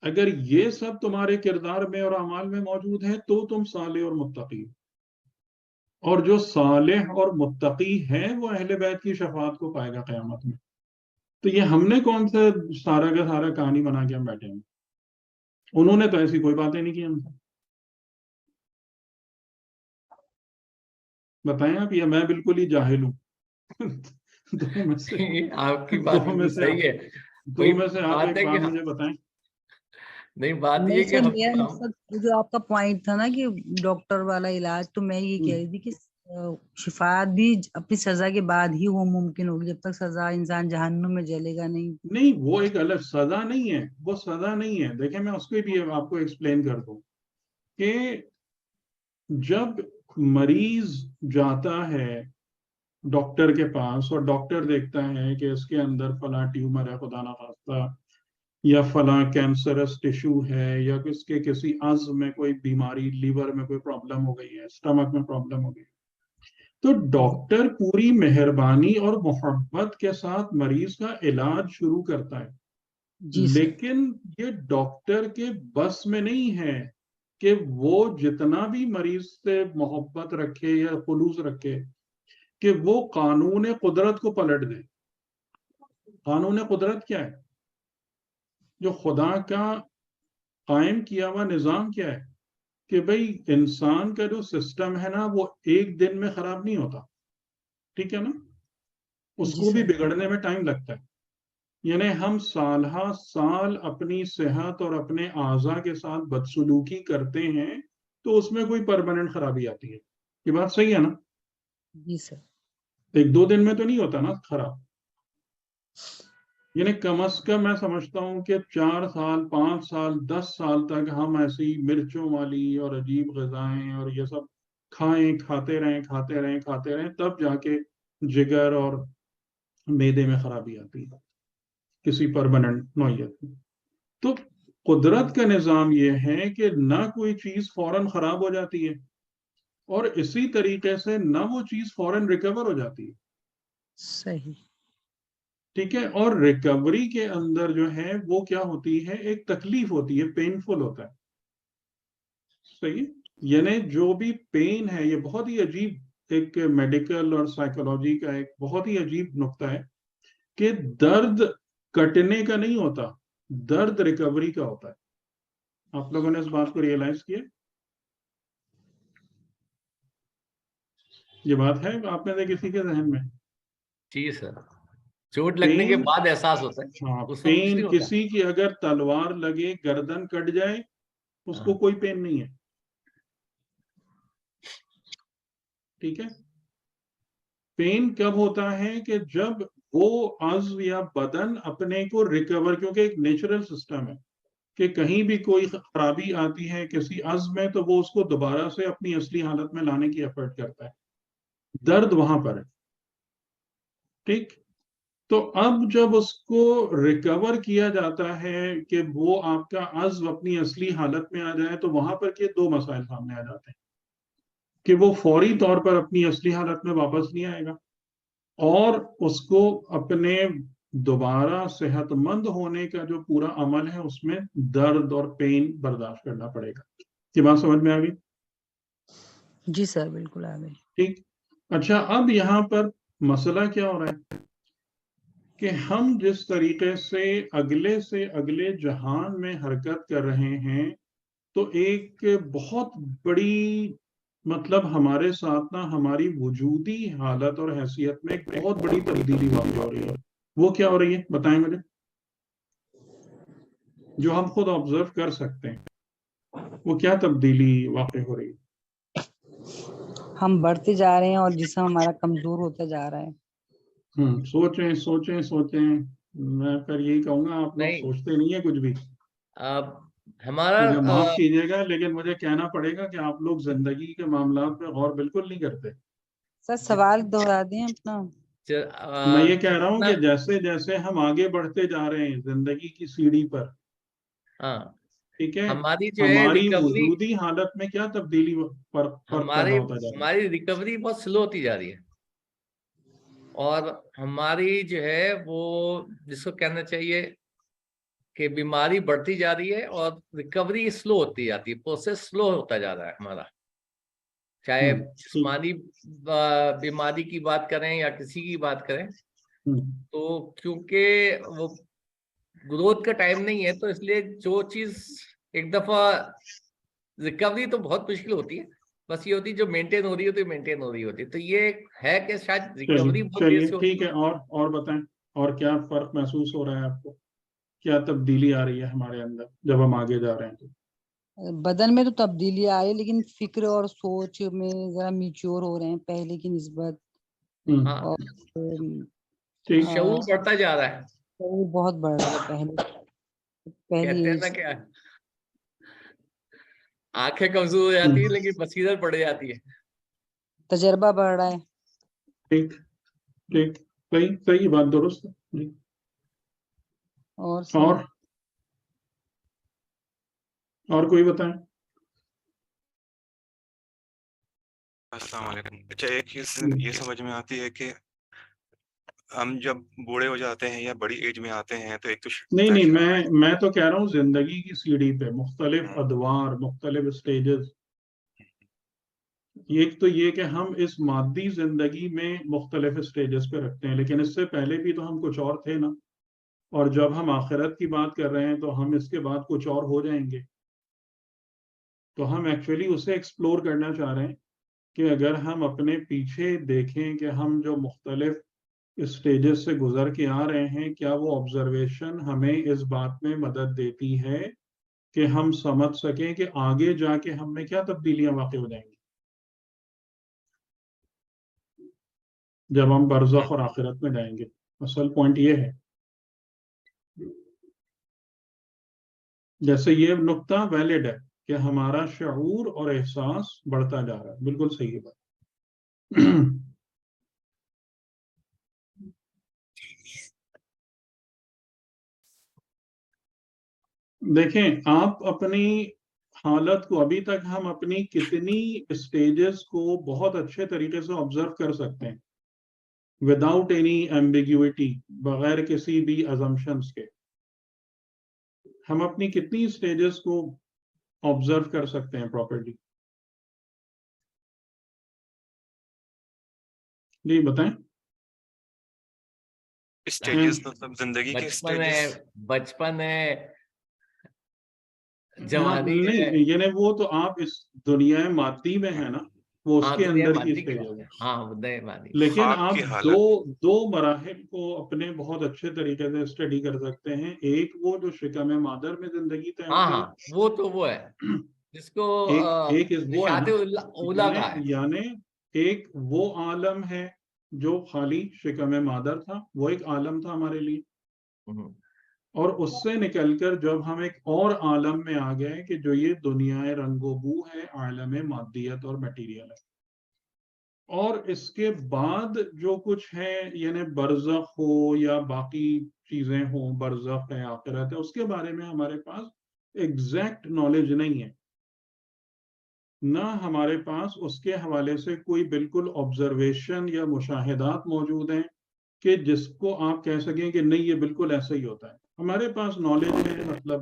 اگر یہ سب تمہارے کردار میں اور اعمال میں موجود ہے تو تم صالح اور متقی ہو۔ اور جو صالح اور متقی ہے وہ اہل بیت کی شفاعت کو پائے گا قیامت میں۔ تو یہ ہم نے کون سے سارا کا سارا کہانی بنا کے ہم بیٹھے ہیں؟ انہوں نے تو ایسی کوئی باتیں نہیں کی ہم سے۔ بتائیں آپ، یا میں بالکل ہی جاہل ہوں؟ دو میں سے آپ کی بات بالکل صحیح ہے، دو میں سے آپ بات ایک ہے کہ بات مجھے بتائیں۔ نہیں، بات نہیں یہ کہ سر، میرا مقصد جو آپ کا پوائنٹ تھا نا کہ ڈاکٹر والا علاج، تو میں یہ کہہ رہی تھی کہ شفاعت بھی اپنی سزا کے بعد ہی وہ ممکن ہوگی، جب تک سزا انسان جہنم میں جلے گا نہیں۔ نہیں، وہ ایک الگ سزا نہیں ہے، وہ سزا نہیں ہے۔ دیکھیں میں اس کو بھی آپ کو ایکسپلین کر دوں کہ جب مریض جاتا ہے ڈاکٹر کے پاس اور ڈاکٹر دیکھتا ہے کہ اس کے اندر فلاں ٹیومر ہے خدا نخواستہ، یا فلاں کینسرس ٹیشو ہے، یا اس کے کسی عضو میں کوئی بیماری، لیور میں کوئی پرابلم ہو گئی ہے، اسٹمک میں پرابلم ہو گئی ہے، تو ڈاکٹر پوری مہربانی اور محبت کے ساتھ مریض کا علاج شروع کرتا ہے۔ جی سر، لیکن یہ ڈاکٹر کے بس میں نہیں ہے کہ وہ جتنا بھی مریض سے محبت رکھے یا خلوص رکھے کہ وہ قانون قدرت کو پلٹ دے۔ قانون قدرت کیا ہے؟ جو خدا کا قائم کیا ہوا نظام کیا ہے کہ بھئی انسان کا جو سسٹم ہے نا وہ ایک دن میں خراب نہیں ہوتا، ٹھیک ہے نا؟ اس جی کو بھی سر، بگڑنے میں ٹائم لگتا ہے۔ یعنی ہم سالہ سال اپنی صحت اور اپنے اعضاء کے ساتھ بدسلوکی کرتے ہیں تو اس میں کوئی پرماننٹ خرابی آتی ہے۔ یہ بات صحیح ہے نا؟ جی سر، ایک دو دن میں تو نہیں ہوتا نا خراب۔ یعنی کم از کم میں سمجھتا ہوں کہ 4 سال 5 سال 10 سال تک ہم ایسی مرچوں والی اور عجیب غذائیں اور یہ سب کھاتے رہیں تب جا کے جگر اور معدے میں خرابی آتی ہے کسی پرماننٹ نوعیت میں۔ تو قدرت کا نظام یہ ہے کہ نہ کوئی چیز فوراً خراب ہو جاتی ہے اور اسی طریقے سے نہ وہ چیز فوراً ریکور ہو جاتی ہے، صحیح، ٹھیک ہے؟ اور ریکوری کے اندر جو ہے وہ کیا ہوتی ہے، ایک تکلیف ہوتی ہے، پینفل ہوتا ہے، صحیح؟ یعنی جو بھی پین ہے، یہ بہت ہی عجیب ایک میڈیکل اور سائیکولوجی کا ایک بہت ہی عجیب نقطہ ہے کہ درد کٹنے کا نہیں ہوتا، درد ریکوری کا ہوتا ہے۔ آپ لوگوں نے اس بات کو ریئلائز کیا؟ یہ بات ہے آپ میں سے کسی کے ذہن میں؟ جی سر، چوٹ لگنے کے بعد احساس ہوتا ہے، ہاں، اس وقت کچھ پین نہیں ہوتا۔ کسی کی اگر تلوار لگے گردن کٹ جائے اس کو کوئی پین نہیں ہے، ٹھیک ہے؟ پین کب ہوتا ہے کہ جب وہ عضو یا بدن اپنے کو ریکور، کیونکہ ایک نیچرل سسٹم ہے کہ کہیں بھی کوئی خرابی آتی ہے کسی عضو میں تو وہ اس کو دوبارہ سے اپنی اصلی حالت میں لانے کی ایفرٹ کرتا ہے۔ درد وہاں پر ہے، ٹھیک؟ تو اب جب اس کو ریکور کیا جاتا ہے کہ وہ آپ کا عضو اپنی اصلی حالت میں آ جائے تو وہاں پر کے 2 مسائل سامنے آ جاتے ہیں کہ وہ فوری طور پر اپنی اصلی حالت میں واپس نہیں آئے گا اور اس کو اپنے دوبارہ صحت مند ہونے کا جو پورا عمل ہے اس میں درد اور پین برداشت کرنا پڑے گا۔ یہ بات سمجھ میں آ گئی؟ جی سر، بالکل آ گئی۔ ٹھیک، اچھا اب یہاں پر مسئلہ کیا ہو رہا ہے کہ ہم جس طریقے سے اگلے جہان میں حرکت کر رہے ہیں تو ایک بہت بڑی مطلب ہمارے ساتھ نا ہماری وجودی حالت اور حیثیت میں ایک بہت بڑی تبدیلی واقع ہو رہی ہے۔ وہ کیا ہو رہی ہے بتائیں مجھے، جو ہم خود آبزرو کر سکتے ہیں، وہ کیا تبدیلی واقع ہو رہی ہے؟ ہم بڑھتے جا رہے ہیں اور جسم ہمارا کمزور ہوتا جا رہا ہے۔ سوچیں میں پھر یہی کہوں گا آپ لوگ سوچتے نہیں ہیں کچھ بھی۔ ہمارا مجھے معاف کیجیے گا لیکن مجھے کہنا پڑے گا کہ آپ لوگ زندگی کے معاملات پہ غور بالکل نہیں کرتے۔ سر سوال دوہرا دیں اپنا۔ میں یہ کہہ رہا ہوں کہ جیسے جیسے ہم آگے بڑھتے جا رہے ہیں زندگی کی سیڑھی پر، ٹھیک ہے, ہماری جو ہے ہماری ریکوری، وجودی حالت میں کیا تبدیلی فرق پیدا ہوتا جا رہا ہے. ہماری ریکوری بہت سلو ہوتی جا رہی ہے، اور ہماری جو ہے وہ جس کو کہنا چاہیے کہ بیماری بڑھتی جا رہی ہے اور ریکوری سلو ہوتی جاتی ہے، پروسیس سلو ہوتا جا رہا ہے ہمارا، چاہے جسمانی بیماری کی بات کریں یا کسی کی بات کریں. تو کیونکہ وہ گروتھ کا ٹائم نہیں ہے، تو اس لیے جو چیز ایک دفعہ ریکوری تو بہت مشکل ہوتی ہے، بس یہ ہوتی ہے جو مینٹین ہو رہی ہوتی ہے مینٹین ہو رہی ہوتی ہے. تو یہ ہے کہ شاید ریکوری بہت دیر سے ٹھیک ہے. اور بتائیں, اور کیا فرق محسوس ہو رہا ہے آپ کو, کیا تبدیلی آ رہی ہے ہمارے اندر جب ہم آگے جا رہے ہیں؟ تو بدن میں تو تبدیلی آ رہی ہے، لیکن فکر اور سوچ میں ذرا میچور ہو رہے ہیں پہلے کی نسبت. اور شعور بڑھتا جا رہا ہے، شعور بہت بڑھ رہا ہے. کہتے ہیں نا کہ آنکھیں کمزور ہو جاتی ہیں لیکن بصیرت بڑھ جاتی ہے، تجربہ بڑھ رہا ہے. ٹھیک ٹھیک, صحیح بات, درست. اور کوئی بتائیں. السلام علیکم. اچھا, ایک چیز یہ سمجھ میں آتی ہے کہ ہم جب بوڑھے ہو جاتے ہیں یا بڑی ایج میں آتے ہیں تو ایک تو نہیں, میں تو کہہ رہا ہوں زندگی کی سیڑھی پہ مختلف ادوار, مختلف سٹیجز. ایک تو یہ کہ ہم اس مادی زندگی میں مختلف سٹیجز پہ رکھتے ہیں, لیکن اس سے پہلے بھی تو ہم کچھ اور تھے نا, اور جب ہم آخرت کی بات کر رہے ہیں تو ہم اس کے بعد کچھ اور ہو جائیں گے. تو ہم ایکچولی اسے ایکسپلور کرنا چاہ رہے ہیں کہ اگر ہم اپنے پیچھے دیکھیں کہ ہم جو مختلف اسٹیجز سے گزر کے آ رہے ہیں, کیا وہ آبزرویشن ہمیں اس بات میں مدد دیتی ہے کہ ہم سمجھ سکیں کہ آگے جا کے ہم میں کیا تبدیلیاں واقع ہو جائیں گی جب ہم برزخ اور آخرت میں جائیں گے. اصل پوائنٹ یہ ہے, جیسے یہ نقطہ ویلڈ ہے کہ ہمارا شعور اور احساس بڑھتا جا رہا ہے, بالکل صحیح بات. دیکھیں آپ اپنی حالت کو, ابھی تک ہم اپنی کتنی اسٹیجز کو بہت اچھے طریقے سے آبزرو کر سکتے ہیں وداؤٹ اینی ایمبیگوٹی, بغیر کسی بھی ازمپشنز کے. ہم اپنی کتنی اسٹیجز کو آبزرو کر سکتے ہیں پراپرلی؟ جی بتائیں. اسٹیجز مطلب زندگی کے بچپن ہے, جوانی ہے. نہیں, یعنی وہ تو آپ اس دنیا مادی میں ہے نا, وہ اس کے اندر کی اسٹیجز ہے. لیکن آپ دو مراحل کو اپنے بہت اچھے طریقے سے اسٹڈی کر سکتے ہیں. ایک وہ جو شکم مادر میں زندگی طے ہوتی ہے, وہ تو وہ ہے جس کو ایک وہ ہے نا, ہے. یعنی ایک وہ عالم ہے جو خالی شکم مادر تھا, وہ ایک عالم تھا ہمارے لیے. اور اس سے نکل کر جب ہم ایک اور عالم میں آ گئے کہ جو یہ دنیا رنگ و بو ہے, عالم مادیت اور میٹیریل ہے. اور اس کے بعد جو کچھ ہے, یعنی برزخ ہو یا باقی چیزیں ہوں, برزخ ہے, آخرت ہے, اس کے بارے میں ہمارے پاس ایگزیکٹ نالج نہیں ہے, نہ ہمارے پاس اس کے حوالے سے کوئی بالکل آبزرویشن یا مشاہدات موجود ہیں کہ جس کو آپ کہہ سکیں کہ نہیں یہ بالکل ایسا ہی ہوتا ہے. ہمارے پاس نالج ہے, مطلب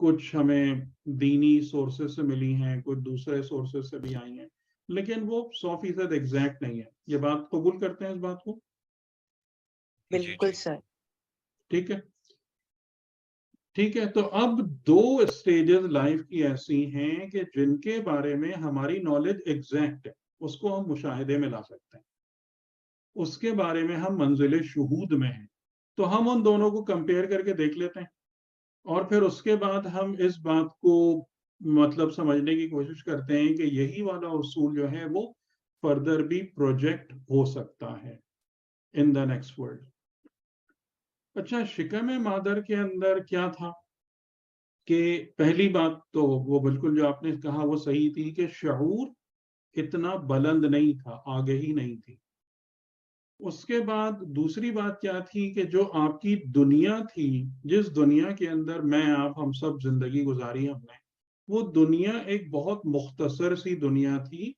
کچھ ہمیں دینی سورسز سے ملی ہیں, کچھ دوسرے سورسز سے بھی آئی ہیں, لیکن وہ 100% ایگزیکٹ نہیں ہے. یہ بات قبول کرتے ہیں اس بات کو؟ بالکل سر. ٹھیک ہے, ٹھیک ہے. تو اب دو اسٹیجز لائف کی ایسی ہیں کہ جن کے بارے میں ہماری نالج ایگزیکٹ ہے, اس کو ہم مشاہدے میں لا سکتے ہیں, اس کے بارے میں ہم منزل شہود میں ہیں. تو ہم ان دونوں کو کمپیئر کر کے دیکھ لیتے ہیں, اور پھر اس کے بعد ہم اس بات کو مطلب سمجھنے کی کوشش کرتے ہیں کہ یہی والا اصول جو ہے وہ فردر بھی پروجیکٹ ہو سکتا ہے ان دا نیکسٹ ورلڈ. اچھا, شکم مادر کے اندر کیا تھا کہ پہلی بات تو وہ بالکل جو آپ نے کہا وہ صحیح تھی کہ شعور اتنا بلند نہیں تھا, آگہی نہیں تھی. اس کے بعد دوسری بات کیا تھی کہ جو آپ کی دنیا تھی، جس دنیا کے اندر میں آپ ہم سب زندگی گزاری ہم نے، وہ دنیا ایک بہت مختصر سی دنیا تھی،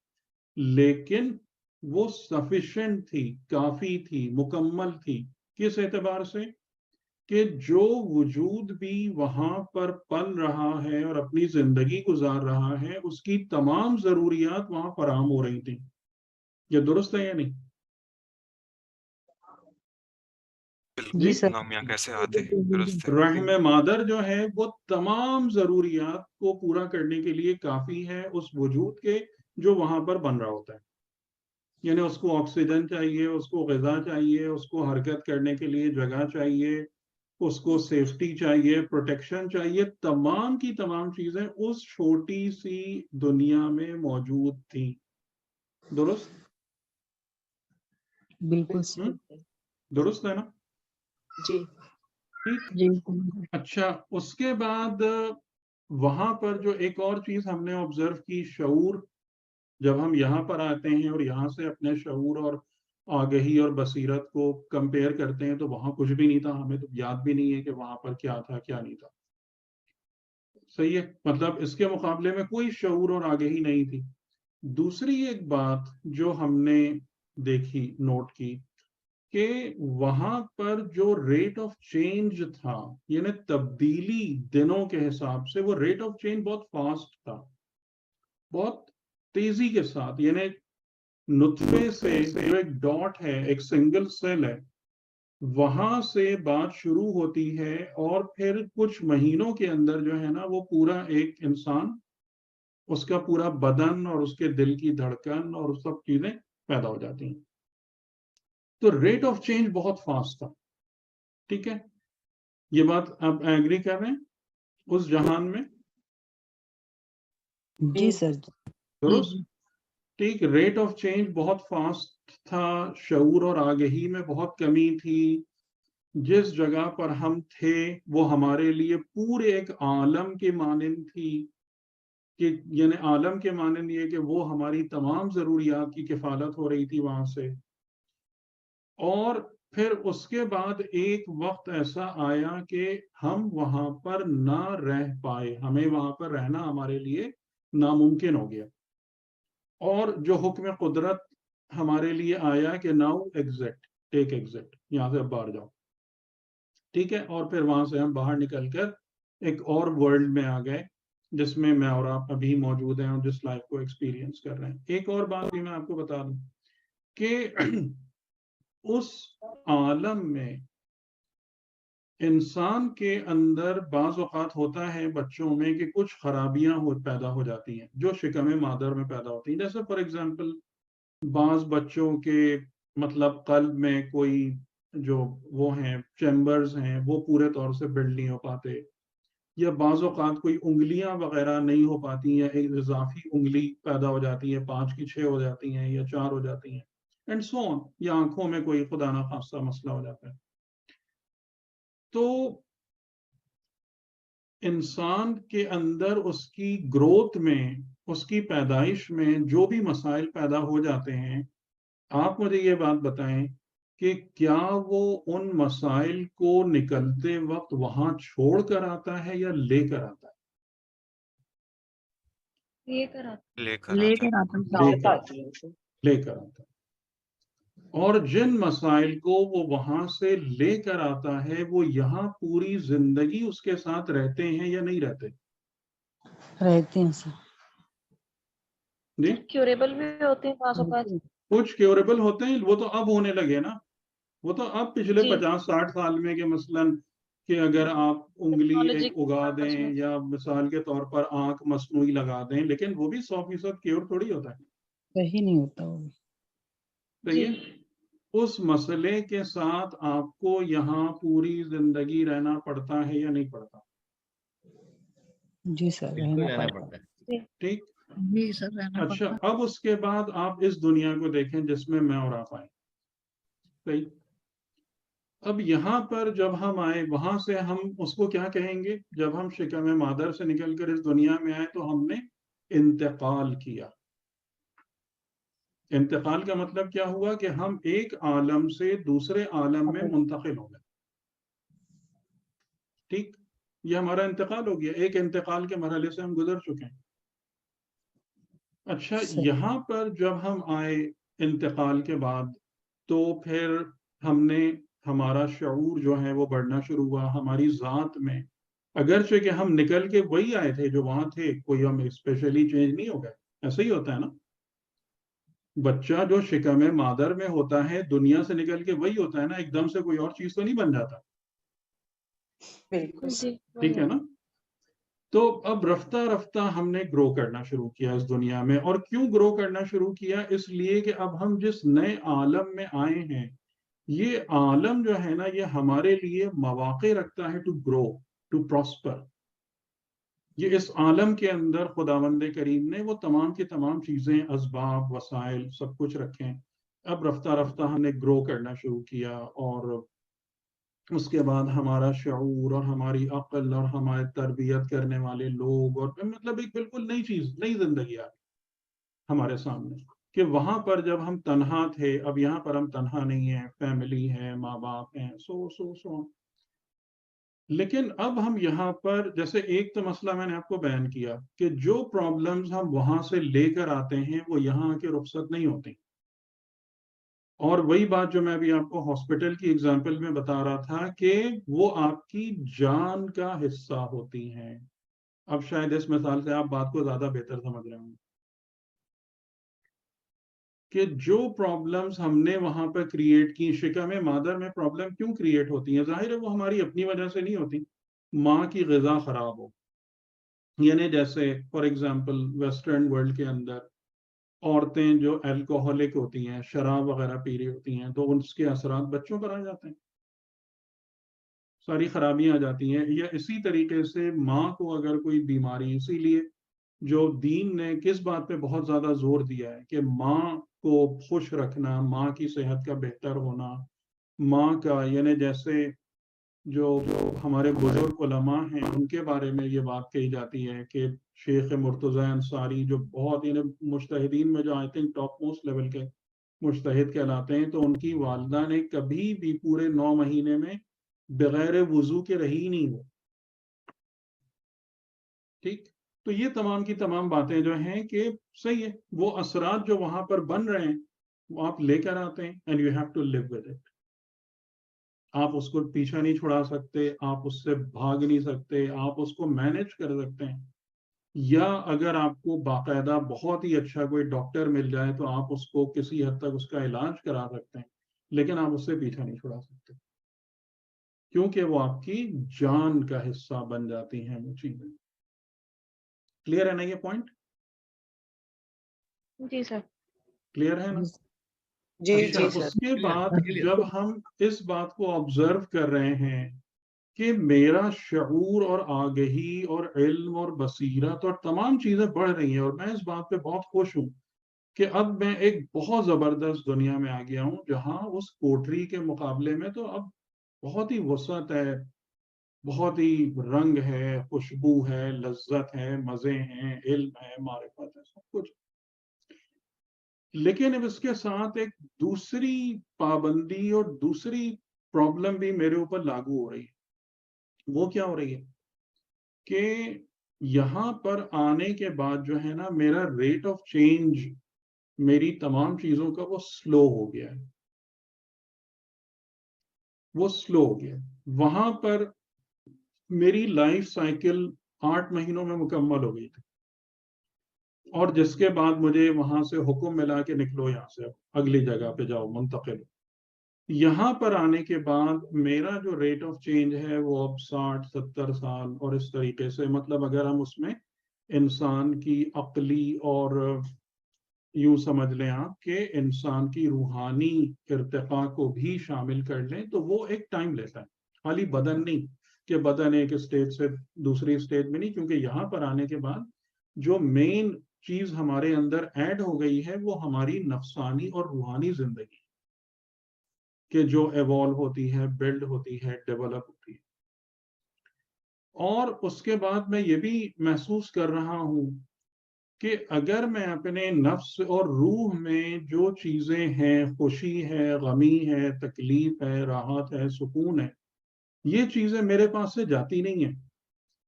لیکن وہ سفیشینٹ تھی، کافی تھی، مکمل تھی. کس اعتبار سے کہ جو وجود بھی وہاں پر پل رہا ہے اور اپنی زندگی گزار رہا ہے، اس کی تمام ضروریات وہاں فراہم ہو رہی تھیں. یہ درست ہے یا نہیں؟ جی سر. نام یہاں کیسے آتے ہیں، درست ہے. رحم مادر جو ہے وہ تمام ضروریات کو پورا کرنے کے لیے کافی ہے اس وجود کے جو وہاں پر بن رہا ہوتا ہے. یعنی اس کو آکسیجن چاہیے، اس کو غذا چاہیے، اس کو حرکت کرنے کے لیے جگہ چاہیے، اس کو سیفٹی چاہیے، پروٹیکشن چاہیے. تمام کی تمام چیزیں اس چھوٹی سی دنیا میں موجود تھیں. درست؟ بالکل درست ہے نا؟ جی ٹھیک. جی. اچھا، اس کے بعد وہاں پر جو ایک اور چیز ہم نے آبزرو کی، شعور. جب ہم یہاں پر آتے ہیں اور یہاں سے اپنے شعور اور آگہی اور بصیرت کو کمپیئر کرتے ہیں تو وہاں کچھ بھی نہیں تھا. ہمیں تو یاد بھی نہیں ہے کہ وہاں پر کیا تھا کیا نہیں تھا. صحیح ہے، مطلب اس کے مقابلے میں کوئی شعور اور آگہی نہیں تھی. دوسری ایک بات جو ہم نے دیکھی، نوٹ کی، کہ وہاں پر جو ریٹ آف چینج تھا، یعنی تبدیلی دنوں کے حساب سے، وہ ریٹ آف چینج بہت فاسٹ تھا، بہت تیزی کے ساتھ. یعنی نطفے سے جو ایک ڈاٹ ہے، ایک سنگل سیل ہے، وہاں سے بات شروع ہوتی ہے اور پھر کچھ مہینوں کے اندر جو ہے نا وہ پورا ایک انسان، اس کا پورا بدن اور اس کے دل کی دھڑکن اور سب چیزیں پیدا ہو جاتی ہیں. تو ریٹ آف چینج بہت فاسٹ تھا. ٹھیک ہے، یہ بات آپ ایگری کر رہے ہیں اس جہان میں؟ جی سر. درست. ٹھیک، ریٹ آف چینج بہت فاسٹ تھا. شعور اور آگہی میں بہت کمی تھی. جس جگہ پر ہم تھے وہ ہمارے لیے پورے ایک عالم کے مانند تھی، کہ یعنی عالم کے مانند یہ کہ وہ ہماری تمام ضروریات کی کفالت ہو رہی تھی وہاں سے. اور پھر اس کے بعد ایک وقت ایسا آیا کہ ہم وہاں پر نہ رہ پائے، ہمیں وہاں پر رہنا ہمارے لیے ناممکن ہو گیا. اور جو حکم قدرت ہمارے لیے آیا کہ ناؤ ایگزٹ، ٹیک ایگزٹ، یہاں سے اب باہر جاؤ. ٹھیک ہے، اور پھر وہاں سے ہم باہر نکل کر ایک اور ورلڈ میں آ گئے جس میں میں اور آپ ابھی موجود ہیں اور جس لائف کو ایکسپیرینس کر رہے ہیں. ایک اور بات بھی میں آپ کو بتا دوں کہ اس عالم میں انسان کے اندر بعض اوقات ہوتا ہے بچوں میں کہ کچھ خرابیاں پیدا ہو جاتی ہیں جو شکم مادر میں پیدا ہوتی ہیں. جیسے فار ایگزامپل بعض بچوں کے مطلب قلب میں کوئی جو وہ ہیں چیمبرز ہیں وہ پورے طور سے بلڈ نہیں ہو پاتے، یا بعض اوقات کوئی انگلیاں وغیرہ نہیں ہو پاتی ہیں، ایک اضافی انگلی پیدا ہو جاتی ہے، 5 کی 6 ہو جاتی ہیں یا 4 ہو جاتی ہیں، اینڈ سو آن. یا آنکھوں میں کوئی خدا نہ خواستہ مسئلہ ہو جاتا ہے. تو انسان کے اندر اس کی گروتھ میں، اس کی پیدائش میں جو بھی مسائل پیدا ہو جاتے ہیں، آپ مجھے یہ بات بتائیں کہ کیا وہ ان مسائل کو نکلتے وقت وہاں چھوڑ کر آتا ہے یا لے کر آتا ہے؟ لے کر آتا ہے. اور جن مسائل کو وہ وہاں سے لے کر آتا ہے وہ یہاں پوری زندگی اس کے ساتھ رہتے ہیں یا نہیں رہتے؟ رہتے ہیں سر. جی، کیوریبل بھی ہوتے ہیں بعض اوقات. کچھ کیوریبل ہوتے ہیں، وہ تو اب ہونے لگے نا. وہ تو اب پچھلے جی. 50-60 سال میں کہ مثلاً کہ اگر آپ انگلی ٹیکنالوجی ایک اگا دیں یا مثال کے طور پر آنکھ مصنوعی لگا دیں، لیکن وہ بھی 100% کیور تھوڑی ہوتا ہے. صحیح نہیں ہوتا وہ. صحیح ہے. اس مسئلے کے ساتھ آپ کو یہاں پوری زندگی رہنا پڑتا ہے یا نہیں پڑتا؟ جی سر، رہنا پڑتا ہے. ٹھیک. جی سر، رہنا اچھا، پڑتا. اب اس کے بعد آپ اس دنیا کو دیکھیں جس میں میں اور آپ آئے. صحیح. اب یہاں پر جب ہم آئے وہاں سے ہم اس کو کیا کہیں گے؟ جب ہم شکم مادر سے نکل کر اس دنیا میں آئے تو ہم نے انتقال کیا. انتقال کا مطلب کیا ہوا کہ ہم ایک عالم سے دوسرے عالم میں منتقل ہو گئے. ٹھیک, یہ ہمارا انتقال ہو گیا, ایک انتقال کے مرحلے سے ہم گزر چکے ہیں. اچھا, یہاں پر جب ہم آئے انتقال کے بعد تو پھر ہم نے, ہمارا شعور جو ہے وہ بڑھنا شروع ہوا ہماری ذات میں, اگرچہ کہ ہم نکل کے وہی آئے تھے جو وہاں تھے, کوئی ہم اسپیشلی چینج نہیں ہو گئے. ایسا ہی ہوتا ہے نا, بچہ جو شکم مادر میں ہوتا ہے دنیا سے نکل کے وہی ہوتا ہے نا, ایک دم سے کوئی اور چیز تو نہیں بن جاتا. بالکل. ٹھیک ہے نا. تو اب رفتہ رفتہ ہم نے گرو کرنا شروع کیا اس دنیا میں. اور کیوں گرو کرنا شروع کیا؟ اس لیے کہ اب ہم جس نئے عالم میں آئے ہیں, یہ عالم جو ہے نا یہ ہمارے لیے مواقع رکھتا ہے ٹو گرو, ٹو پراسپر. یہ اس عالم کے اندر خداوند کریم نے وہ تمام کی تمام چیزیں, اسباب, وسائل, سب کچھ رکھیں. اب رفتہ رفتہ ہم نے گرو کرنا شروع کیا, اور اس کے بعد ہمارا شعور اور ہماری عقل اور ہمارے تربیت کرنے والے لوگ, اور مطلب ایک بالکل نئی چیز, نئی زندگی آ گئی ہمارے سامنے. کہ وہاں پر جب ہم تنہا تھے, اب یہاں پر ہم تنہا نہیں ہیں, فیملی ہے, ماں باپ ہیں, سو. لیکن اب ہم یہاں پر, جیسے ایک تو مسئلہ میں نے آپ کو بیان کیا کہ جو پرابلمز ہم وہاں سے لے کر آتے ہیں وہ یہاں آ کے رخصت نہیں ہوتی. اور وہی بات جو میں ابھی آپ کو ہاسپٹل کی اگزامپل میں بتا رہا تھا کہ وہ آپ کی جان کا حصہ ہوتی ہیں. اب شاید اس مثال سے آپ بات کو زیادہ بہتر سمجھ رہے ہوں کہ جو پرابلمز ہم نے وہاں پہ کریٹ کی, شکم مادر میں پرابلم کیوں کریٹ ہوتی ہیں؟ ظاہر ہے وہ ہماری اپنی وجہ سے نہیں ہوتی. ماں کی غذا خراب ہو, یعنی جیسے فار ایگزامپل ویسٹرن ورلڈ کے اندر عورتیں جو الکوہولک ہوتی ہیں, شراب وغیرہ پی رہی ہوتی ہیں, تو اس کے اثرات بچوں پر آ جاتے ہیں, ساری خرابیاں آ جاتی ہیں. یا اسی طریقے سے ماں کو اگر کوئی بیماری, اسی لیے جو دین نے کس بات پہ بہت زیادہ زور دیا ہے کہ ماں کو خوش رکھنا, ماں کی صحت کا بہتر ہونا, ماں کا, یعنی جیسے جو ہمارے بزرگ علماء ہیں ان کے بارے میں یہ بات کہی جاتی ہے کہ شیخ مرتضی انصاری جو بہت, یعنی مجتہدین میں جو I think top most level کے مجتہد کہلاتے ہیں, تو ان کی والدہ نے کبھی بھی پورے 9 مہینے میں بغیر وضو کے رہی نہیں وہ. ٹھیک, تو یہ تمام کی تمام باتیں جو ہیں کہ صحیح ہے, وہ اثرات جو وہاں پر بن رہے ہیں وہ آپ لے کر آتے ہیں, and you have to live with it. آپ اس کو پیچھا نہیں چھڑا سکتے, آپ اس سے بھاگ نہیں سکتے, آپ اس کو مینج کر سکتے ہیں. یا اگر آپ کو باقاعدہ بہت ہی اچھا کوئی ڈاکٹر مل جائے تو آپ اس کو کسی حد تک اس کا علاج کرا سکتے ہیں, لیکن آپ اس سے پیچھا نہیں چھڑا سکتے, کیونکہ وہ آپ کی جان کا حصہ بن جاتی ہیں وہ چیزیں. کلیئر ہے نا یہ پوائنٹ؟ جی سر. کلیئر ہے نا؟ جی اچھا, جی اس سر. کے بعد جب ہم اس بات کو آبزرو کر رہے ہیں کہ میرا شعور اور آگہی اور علم اور بصیرت اور تمام چیزیں بڑھ رہی ہیں, اور میں اس بات پہ بہت خوش ہوں کہ اب میں ایک بہت زبردست دنیا میں آ گیا ہوں جہاں اس کوٹری کے مقابلے میں تو اب بہت ہی وسعت ہے, بہت ہی رنگ ہے, خوشبو ہے, لذت ہے, مزے ہیں, علم ہے, معرفت ہے, سب کچھ. لیکن اب اس کے ساتھ ایک دوسری پابندی اور دوسری پرابلم بھی میرے اوپر لاگو ہو رہی ہے. وہ کیا ہو رہی ہے کہ یہاں پر آنے کے بعد جو ہے نا میرا ریٹ آف چینج, میری تمام چیزوں کا وہ سلو ہو گیا ہے, وہ سلو ہو گیا. وہاں پر میری لائف سائیکل 8 مہینوں میں مکمل ہو گئی تھی, اور جس کے بعد مجھے وہاں سے حکم ملا کہ نکلو یہاں سے, اگلی جگہ پہ جاؤ, منتقل. یہاں پر آنے کے بعد میرا جو ریٹ آف چینج ہے وہ اب 60-70 سال, اور اس طریقے سے, مطلب اگر ہم اس میں انسان کی عقلی اور یوں سمجھ لیں آپ کہ انسان کی روحانی ارتقاء کو بھی شامل کر لیں تو وہ ایک ٹائم لیتا ہے, خالی بدن نہیں کہ بدن ایک اسٹیج سے دوسری اسٹیج میں نہیں, کیونکہ یہاں پر آنے کے بعد جو مین چیز ہمارے اندر ایڈ ہو گئی ہے وہ ہماری نفسانی اور روحانی زندگی کہ جو ایوالو ہوتی ہے, بلڈ ہوتی ہے, ڈیولپ ہوتی ہے. اور اس کے بعد میں یہ بھی محسوس کر رہا ہوں کہ اگر میں اپنے نفس اور روح میں جو چیزیں ہیں، خوشی ہے، غمی ہے، تکلیف ہے، راحت ہے، سکون ہے، یہ چیزیں میرے پاس سے جاتی نہیں ہیں،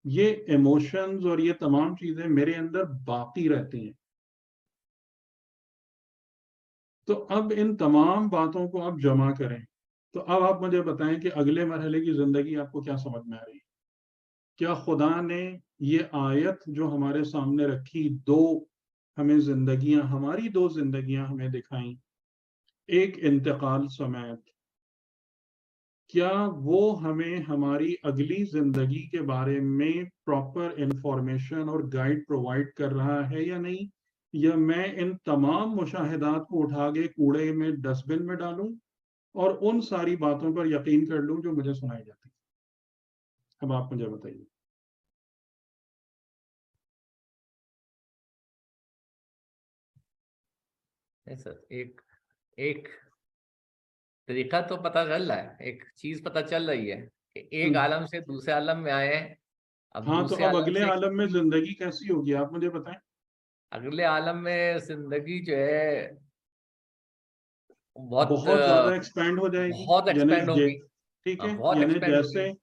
یہ ایموشنز اور یہ تمام چیزیں میرے اندر باقی رہتی ہیں. تو اب ان تمام باتوں کو آپ جمع کریں. تو اب آپ مجھے بتائیں کہ اگلے مرحلے کی زندگی آپ کو کیا سمجھ میں آ رہی ہے؟ کیا خدا نے یہ آیت جو ہمارے سامنے رکھی، ہمیں زندگیاں، ہماری 2 زندگیاں ہمیں دکھائیں، ایک انتقال سمیت، کیا وہ ہمیں ہماری اگلی زندگی کے بارے میں پراپر انفارمیشن اور گائیڈ پرووائڈ کر رہا ہے یا نہیں؟ یا میں ان تمام مشاہدات کو اٹھا کے کوڑے میں، ڈسٹ بن میں ڈالوں اور ان ساری باتوں پر یقین کر لوں جو مجھے سنائی جاتی؟ اب آپ مجھے بتائیے. ایک طریقہ تو پتہ چل رہا ہے، ایک چیز پتہ چل رہی ہے کہ ایک عالم سے دوسرے عالم میں آئے ہیں. ہاں، تو دوسرے اب عالم اگلے سے عالم میں زندگی کیسی ہوگی آپ مجھے بتائیں. اگلے عالم میں زندگی جو ہے بہت زیادہ ایکسپینڈ ہو جائے گی. بہت ایکسپینڈ ہوگی. ٹھیک ہے، بہت یعنی ایکسپینڈ جیسے ہوگی.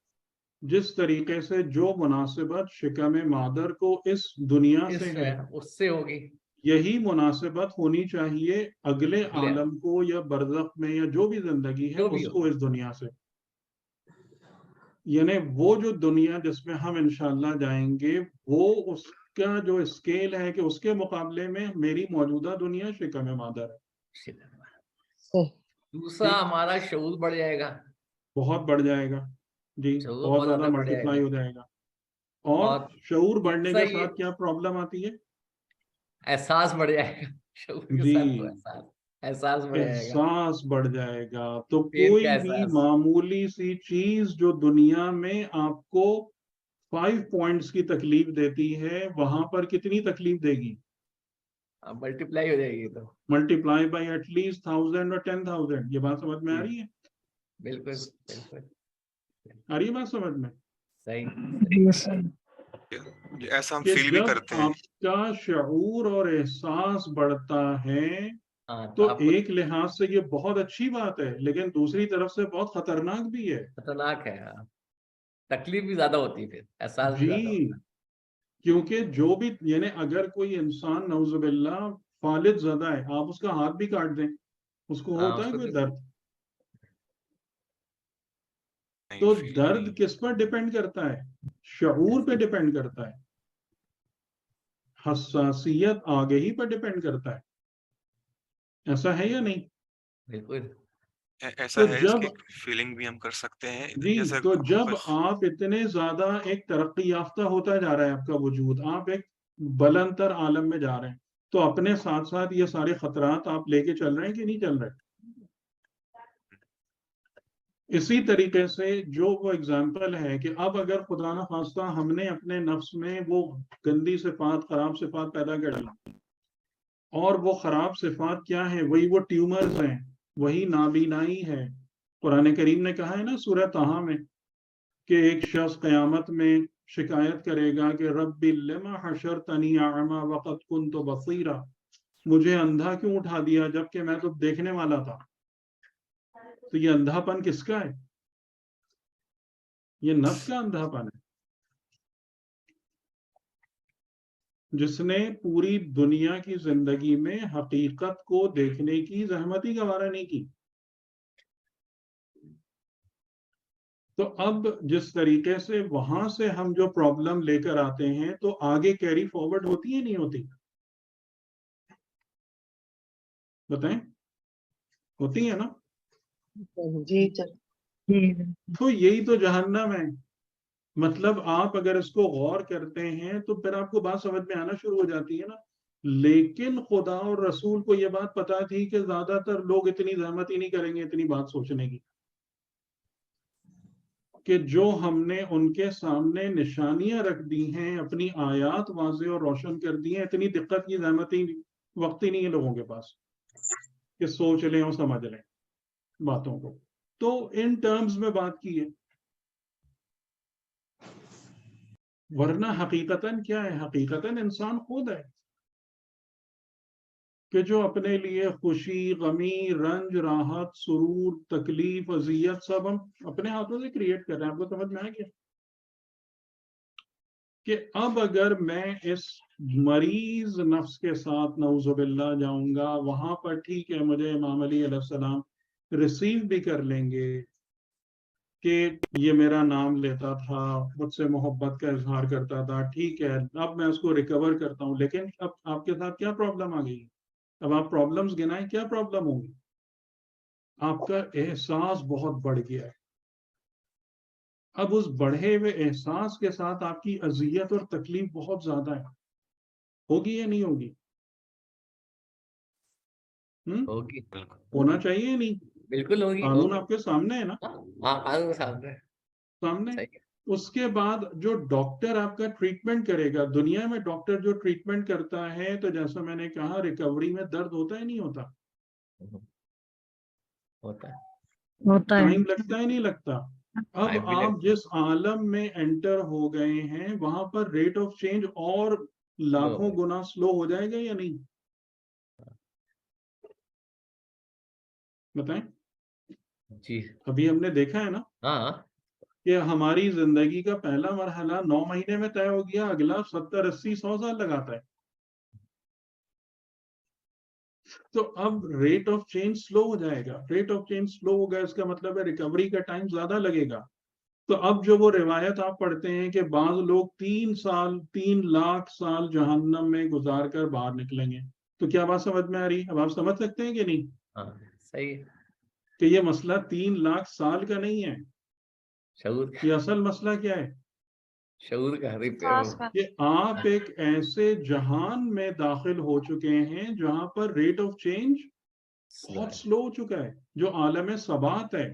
جس طریقے سے جو مناسبت شکم مادر کو اس دنیا سے ہے، اس سے ہوگی. یہی مناسبت ہونی چاہیے اگلے عالم کو یا برزخ میں یا جو بھی زندگی ہے اس کو اس دنیا سے. یعنی وہ جو دنیا جس میں ہم انشاءاللہ جائیں گے، وہ اس کا جو اسکیل ہے کہ اس کے مقابلے میں میری موجودہ دنیا شکم مادر ہے. دوسرا ہمارا شعور بڑھ جائے گا، بہت بڑھ جائے گا. جی، بہت زیادہ ملٹیپلائی ہو جائے گا. اور شعور بڑھنے کے ساتھ کیا پرابلم آتی ہے؟ احساس بڑھ جائے گا. شعور کے ساتھ تو احساس بڑھ جائے گا. احساس بڑھ جائے گا. تو کوئی بھی معمولی سی چیز جو دنیا میں آپ کو 5 پوائنٹس کی تکلیف دیتی ہے، وہاں پر کتنی تکلیف دے گی؟ ملٹیپلائی ہو جائے گی. تو ملٹیپلائی بائی ایٹ لیسٹ 1000 اور 10,000. یہ بات سمجھ میں آ رہی ہے؟ بالکل بالکل آ رہی ہے بات سمجھ میں؟ صحیح. ایسا ہم کہ فیل بھی جب کرتے ہیں. آپ کا شعور اور احساس بڑھتا ہے تو ایک لحاظ سے یہ بہت اچھی بات ہے، لیکن دوسری طرف سے بہت خطرناک بھی ہے. خطرناک ہے. تکلیف بھی زیادہ ہوتی ہے، پھر احساس بھی زیادہ ہوتا ہے. کیونکہ جو بھی، یعنی اگر کوئی انسان نعوذ باللہ فالج زدہ ہے، آپ اس کا ہاتھ بھی کاٹ دیں، اس کو ہوتا ہے کوئی درد؟ تو درد کس پر ڈیپینڈ کرتا ہے؟ شعور پہ ڈیپینڈ کرتا ہے، حساسیت آگہی پر ڈیپینڈ کرتا ہے. ایسا ہے یا نہیں؟ بالکل ایسا ہے. اس کی فیلنگ بھی ہم کر سکتے ہیں. جی، تو جب آپ اتنے زیادہ ایک ترقی یافتہ ہوتا جا رہا ہے آپ کا وجود، آپ ایک بلند تر عالم میں جا رہے ہیں، تو اپنے ساتھ ساتھ یہ سارے خطرات آپ لے کے چل رہے ہیں کہ نہیں چل رہے؟ اسی طریقے سے جو وہ اگزامپل ہے کہ اب اگر خدا نہ خواستہ ہم نے اپنے نفس میں وہ گندی صفات، خراب صفات پیدا کر لی، اور وہ خراب صفات کیا ہیں؟ وہی وہ ٹیومرز ہیں، وہی نابینائی ہے. قرآن کریم نے کہا ہے نا سورہ طٰہٰ میں کہ ایک شخص قیامت میں شکایت کرے گا کہ رب لما حشرتنی اعمی وقد کنت بصیرا، مجھے اندھا کیوں اٹھا دیا جبکہ میں تو دیکھنے والا تھا. تو یہ اندھا پن کس کا ہے؟ یہ نفس کا اندھا پن ہے، جس نے پوری دنیا کی زندگی میں حقیقت کو دیکھنے کی زحمت ہی گوارا نہیں کی. تو اب جس طریقے سے وہاں سے ہم جو پرابلم لے کر آتے ہیں تو آگے کیری فارورڈ ہوتی ہے نہیں ہوتی؟ بتائیں، ہوتی ہے نا؟ جی. تو یہی تو جہنم ہے. مطلب آپ اگر اس کو غور کرتے ہیں تو پھر آپ کو بات سمجھ میں آنا شروع ہو جاتی ہے نا. لیکن خدا اور رسول کو یہ بات پتا تھی کہ زیادہ تر لوگ اتنی زحمت ہی نہیں کریں گے اتنی بات سوچنے کی، کہ جو ہم نے ان کے سامنے نشانیاں رکھ دی ہیں، اپنی آیات واضح اور روشن کر دی ہیں، اتنی دقت کی زحمت ہی وقت ہی نہیں ہے لوگوں کے پاس کہ سوچ لیں اور سمجھ لیں باتوں کو. تو ان ٹرمز میں بات کی ہے. ورنہ حقیقتاً کیا ہے؟ حقیقتاً انسان خود ہے. کہ جو اپنے لیے خوشی، غمی، رنج، راحت، سرور، تکلیف، اذیت سب ہم اپنے ہاتھوں سے کریٹ کر رہے ہیں. آپ کو سمجھ میں آ گیا کہ اب اگر میں اس مریض نفس کے ساتھ نعوذ باللہ جاؤں گا وہاں پر، ٹھیک ہے مجھے امام علی علیہ السلام ریسیو بھی کر لیں گے کہ یہ میرا نام لیتا تھا، مجھ سے محبت کا اظہار کرتا تھا، ٹھیک ہے اب میں اس کو ریکور کرتا ہوں، لیکن اب آپ کے ساتھ کیا پرابلم آ گئی؟ اب آپ پرابلمز گنائیں، کیا پرابلم ہوگی؟ آپ کا احساس بہت بڑھ گیا ہے. اب اس بڑھے ہوئے احساس کے ساتھ آپ کی اذیت اور تکلیف بہت زیادہ ہے. ہوگی یا نہیں ہوگی؟ ہوگی، ہونا چاہیے یا نہیں؟ بالکل ہوگی. قانون آپ کے سامنے ہے نا؟ ہاں قانون سامنے ہے. سامنے. صحیح. اس کے بعد جو ڈاکٹر آپ کا ٹریٹمنٹ کرے گا، دنیا میں ڈاکٹر جو ٹریٹمنٹ کرتا ہے تو جیسا میں نے کہا ریکوری میں درد ہوتا ہے نہیں ہوتا؟ ہوتا ہے. ہوتا ہے. ٹائم لگتا ہے نہیں لگتا؟ اب Time بھی آپ لگتا ہے. جس عالم میں انٹر ہو گئے ہیں وہاں پر ریٹ آف چینج اور لاکھوں گنا سلو ہو جائے گا یا نہیں؟ بتائیں. جی ابھی ہم نے دیکھا ہے نا ہاں. کہ ہماری زندگی کا پہلا مرحلہ 9 مہینے میں طے ہو گیا، اگلا 70 80 100 سال لگاتا ہے. تو اب ریٹ آف چینج سلو ہو جائے گا. ریٹ آف چینج سلو ہوگا اس کا مطلب ہے ریکوری کا ٹائم زیادہ لگے گا. تو اب جو وہ روایت آپ پڑھتے ہیں کہ بعض لوگ 3 لاکھ سال جہنم میں گزار کر باہر نکلیں گے، تو کیا بات سمجھ میں آ رہی؟ اب آپ سمجھ سکتے ہیں کہ نہیں ہاں صحیح. کہ یہ مسئلہ 3 لاکھ سال کا نہیں ہے. شعور یہ اصل مسئلہ کیا ہے؟ شعور کا سانس میں. کہ آپ ایک ایسے جہان میں داخل ہو چکے ہیں جہاں پر ریٹ آف چینج بہت سلو ہو چکا ہے، جو عالم ثبات ہے،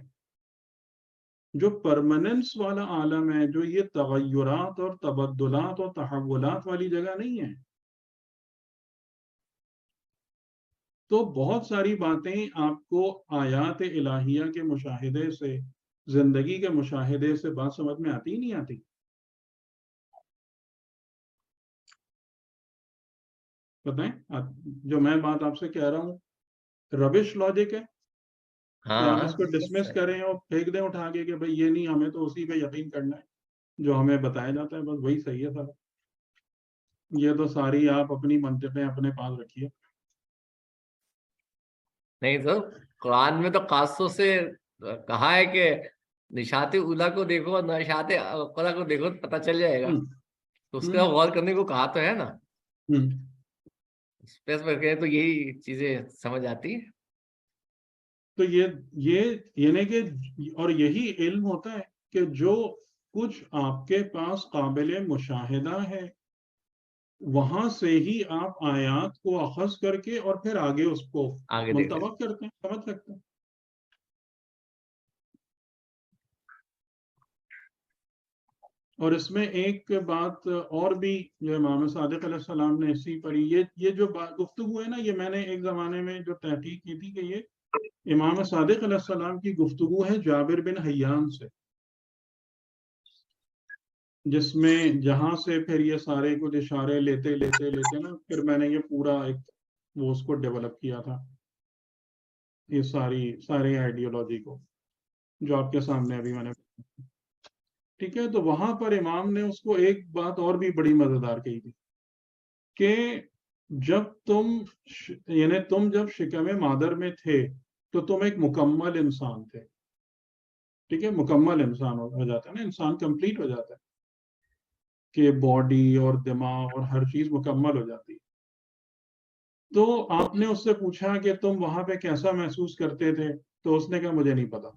جو پرماننس والا عالم ہے، جو یہ تغیرات اور تبدلات اور تحولات والی جگہ نہیں ہے. تو بہت ساری باتیں آپ کو آیات الہیہ کے مشاہدے سے، زندگی کے مشاہدے سے بات سمجھ میں آتی ہی نہیں آتی. بتائیں جو میں بات آپ سے کہہ رہا ہوں ربش لاجک ہے کہ آپ اس کو ڈسمس کریں اور پھینک دیں اٹھا کے کہ بھئی یہ نہیں، ہمیں تو اسی پہ یقین کرنا ہے جو ہمیں بتایا جاتا ہے، بس وہی صحیح ہے سر. یہ تو ساری آپ اپنی منطقیں اپنے پاس رکھیے. نہیں تو قرآن میں تو خاص طور سے کہا ہے کہ نشات اولا کو دیکھو اور نشات اقلا کو دیکھو تو پتہ چل جائے گا. تو اس کا غور کرنے کو کہا تو ہے نا. اسپیس پر کہیں تو یہی چیزیں سمجھ آتی ہیں. تو یہ یعنی کہ اور یہی علم ہوتا ہے کہ جو کچھ آپ کے پاس قابل مشاہدہ ہے وہاں سے ہی آپ آیات کو اخذ کر کے اور پھر آگے اس کو آگے منتخب کرتے ہیں. سمجھ سکتے ہیں. اور اس میں ایک بات اور بھی جو امام صادق علیہ السلام نے اسی پر یہ جو گفتگو ہے نا، یہ میں نے ایک زمانے میں جو تحقیق کی تھی کہ یہ امام صادق علیہ السلام کی گفتگو ہے جابر بن حیان سے، جس میں جہاں سے پھر یہ سارے کچھ اشارے لیتے نا پھر میں نے یہ پورا ایک وہ اس کو ڈیولپ کیا تھا، یہ ساری آئیڈیالوجی کو جو آپ کے سامنے ابھی میں نے. ٹھیک ہے. تو وہاں پر امام نے اس کو ایک بات اور بھی بڑی مزیدار کہی تھی کہ جب تم جب شکم مادر میں تھے تو تم ایک مکمل انسان تھے. ٹھیک ہے. مکمل انسان ہو جاتا ہے نا، انسان کمپلیٹ ہو جاتا ہے کہ باڈی اور دماغ اور ہر چیز مکمل ہو جاتی ہے. تو آپ نے اس سے پوچھا کہ تم وہاں پہ کیسا محسوس کرتے تھے؟ تو اس نے کہا مجھے نہیں پتا،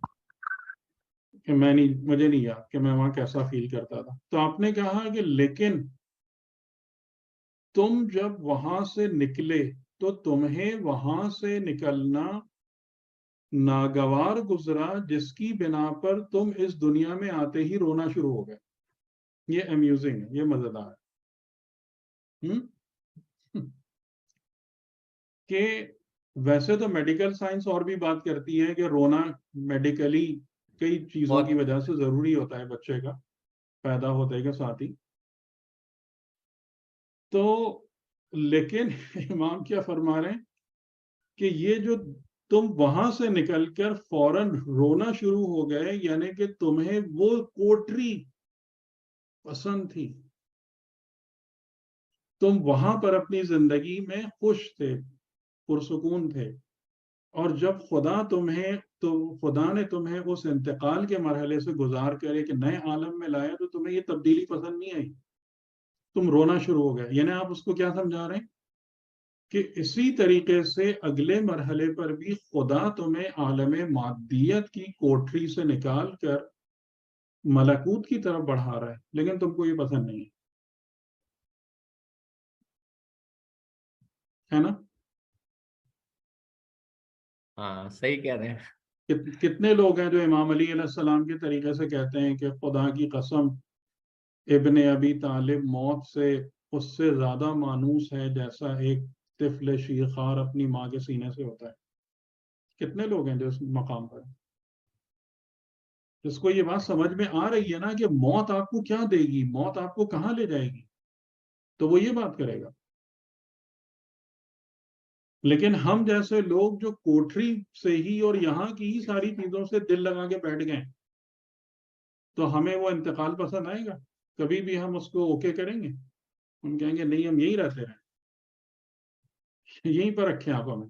کہ مجھے نہیں یاد کہ میں وہاں کیسا فیل کرتا تھا. تو آپ نے کہا کہ لیکن تم جب وہاں سے نکلے تو تمہیں وہاں سے نکلنا ناگوار گزرا، جس کی بنا پر تم اس دنیا میں آتے ہی رونا شروع ہو گئے. یہ امیوزنگ ہے، یہ مزیدار ہے کہ ویسے تو میڈیکل سائنس اور بھی بات کرتی ہے کہ رونا میڈیکلی کئی چیزوں کی وجہ سے ضروری ہوتا ہے بچے کا پیدا ہوتے کے ساتھ ہی. تو لیکن امام کیا فرما رہے ہیں کہ یہ جو تم وہاں سے نکل کر فوراً رونا شروع ہو گئے، یعنی کہ تمہیں وہ کوٹری پسند تھی، تم وہاں پر اپنی زندگی میں خوش تھے، پرسکون تھے، اور جب خدا نے تمہیں اس انتقال کے مرحلے سے گزار کر ایک نئے عالم میں لایا تو تمہیں یہ تبدیلی پسند نہیں آئی، تم رونا شروع ہو گئے. یعنی آپ اس کو کیا سمجھا رہے ہیں کہ اسی طریقے سے اگلے مرحلے پر بھی خدا تمہیں عالم مادیت کی کوٹری سے نکال کر ملکوت کی طرف بڑھا رہا ہے، لیکن تم کو یہ پسند نہیں ہے نا؟ ہاں صحیح کہہ رہے ہیں. کتنے لوگ ہیں جو امام علی علیہ السلام کے طریقے سے کہتے ہیں کہ خدا کی قسم ابن ابی طالب موت سے اس سے زیادہ مانوس ہے جیسا ایک طفل شیرخوار اپنی ماں کے سینے سے ہوتا ہے. کتنے لوگ ہیں جو اس مقام پر، جس کو یہ بات سمجھ میں آ رہی ہے نا کہ موت آپ کو کیا دے گی، موت آپ کو کہاں لے جائے گی، تو وہ یہ بات کرے گا. لیکن ہم جیسے لوگ جو کوٹری سے ہی اور یہاں کی ہی ساری چیزوں سے دل لگا کے بیٹھ گئے، تو ہمیں وہ انتقال پسند آئے گا؟ کبھی بھی ہم اس کو اوکے کریں گے؟ ہم کہیں گے نہیں، ہم یہی رہتے رہیں، یہیں پر رکھیں آپ ہمیں.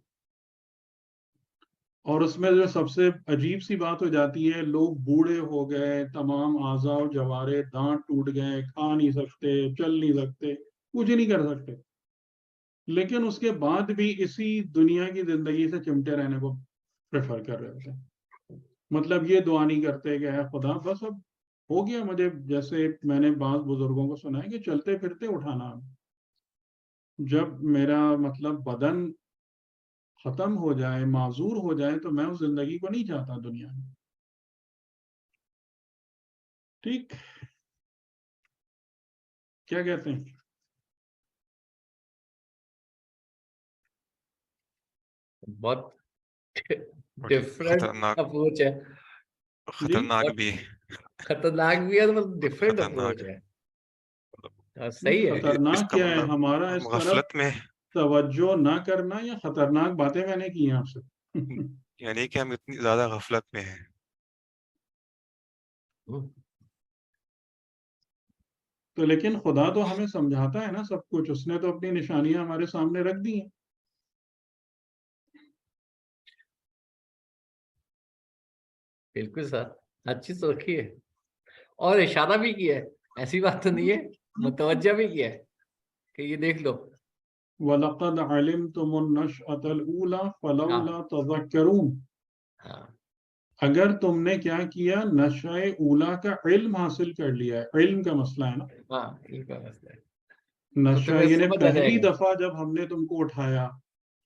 اور اس میں جو سب سے عجیب سی بات ہو جاتی ہے، لوگ بوڑھے ہو گئے، تمام اعضاء و جوارے، دانت ٹوٹ گئے، کھا نہیں سکتے، چل نہیں سکتے، کچھ نہیں کر سکتے، لیکن اس کے بعد بھی اسی دنیا کی زندگی سے چمٹے رہنے کو پریفر کر رہے ہوتے ہیں. مطلب یہ دعا نہیں کرتے کہ اے خدا بس اب ہو گیا، مجھے جیسے میں نے بعض بزرگوں کو سنا ہے کہ چلتے پھرتے اٹھانا، جب میرا مطلب بدن ختم ہو جائے، معذور ہو جائے، تو میں اس زندگی کو نہیں چاہتا دنیا میں. ٹھیک، کیا کہتے ہیں؟ بہت ڈفرینٹ اپروچ ہے، خطرناک بھی، خطرناک بھی ہے، مطلب ڈفرینٹ خطرناک اپروچ ہے. صحیح ہے. خطرناک کیا ہے؟ ہمارا اس طرف غفلت میں، توجہ نہ کرنا یا خطرناک باتیں میں نے کی ہیں آپ سے. یعنی کہ ہم اتنی زیادہ غفلت میں ہیں. تو لیکن خدا تو ہمیں سمجھاتا ہے نا سب کچھ، اس نے تو اپنی نشانیاں ہمارے سامنے رکھ دی ہیں. بالکل سر، اچھی تو رکھی ہے، اور اشارہ بھی کیا ہے، ایسی بات تو نہیں ہے، متوجہ بھی کیا ہے کہ یہ دیکھ لو. وَلَقَدْ عَلِمْتُمُ النَّشْأَةَ الْأُولَى فَلَوْلَا تَذَكَّرُونَ. اگر تم نے کیا کیا، نشأ اولا کا علم حاصل کر لیا ہے. علم کا مسئلہ ہے نا، ہاں علم کا مسئلہ ہے. نشأ یعنی پہلی دفعہ جب ہم نے تم کو اٹھایا،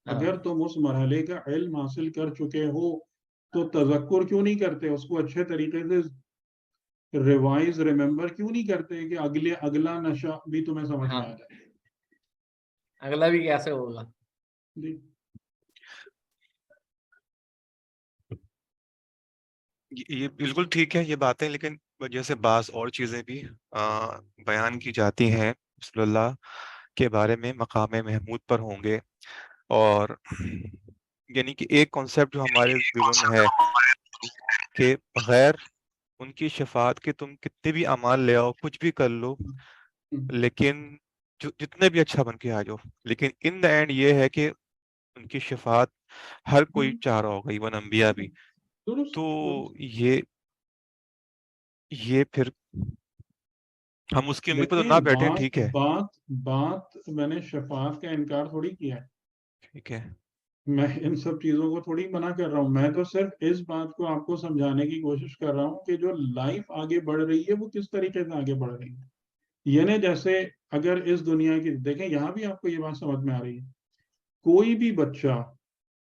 اگر تم اس مرحلے کا علم حاصل کر چکے ہو تو تذکر کیوں نہیں کرتے، اس کو اچھے طریقے سے ریوائز ریممبر کیوں نہیں کرتے کہ اگلا نشہ بھی تمہیں سمجھ میں آ جائے. اگلا بھی کیسے ہوگا؟ جی یہ بالکل ٹھیک ہے یہ باتیں، لیکن جیسے بعض اور چیزیں بھی بیان کی جاتی ہیں رسول اللہ کے بارے میں، مقام محمود پر ہوں گے، اور یعنی کہ ایک کانسیپٹ جو ہمارے دلوں میں ہے کہ بغیر ان کی شفاعت کے تم کتنے بھی اعمال لے آؤ، کچھ بھی کر لو، لیکن جتنے بھی اچھا بن کے آ جاؤ، لیکن ان دا اینڈ یہ ہے کہ ان کی شفاعت ہر کوئی چاہ رہا ہوگا، ایون انبیاء بھی. تو یہ پھر ہم اس کی امید پر تو نہ بیٹھیں. ٹھیک ہے، بات میں نے شفاعت کا انکار تھوڑی کیا ہے، ٹھیک ہے، میں ان سب چیزوں کو تھوڑی منع کر رہا ہوں. میں تو صرف اس بات کو آپ کو سمجھانے کی کوشش کر رہا ہوں کہ جو لائف آگے بڑھ رہی ہے وہ کس طریقے سے آگے بڑھ رہی ہے. یعنی جیسے اگر اس دنیا کی دیکھیں، یہاں بھی آپ کو یہ بات سمجھ میں آ رہی ہے، کوئی بھی بچہ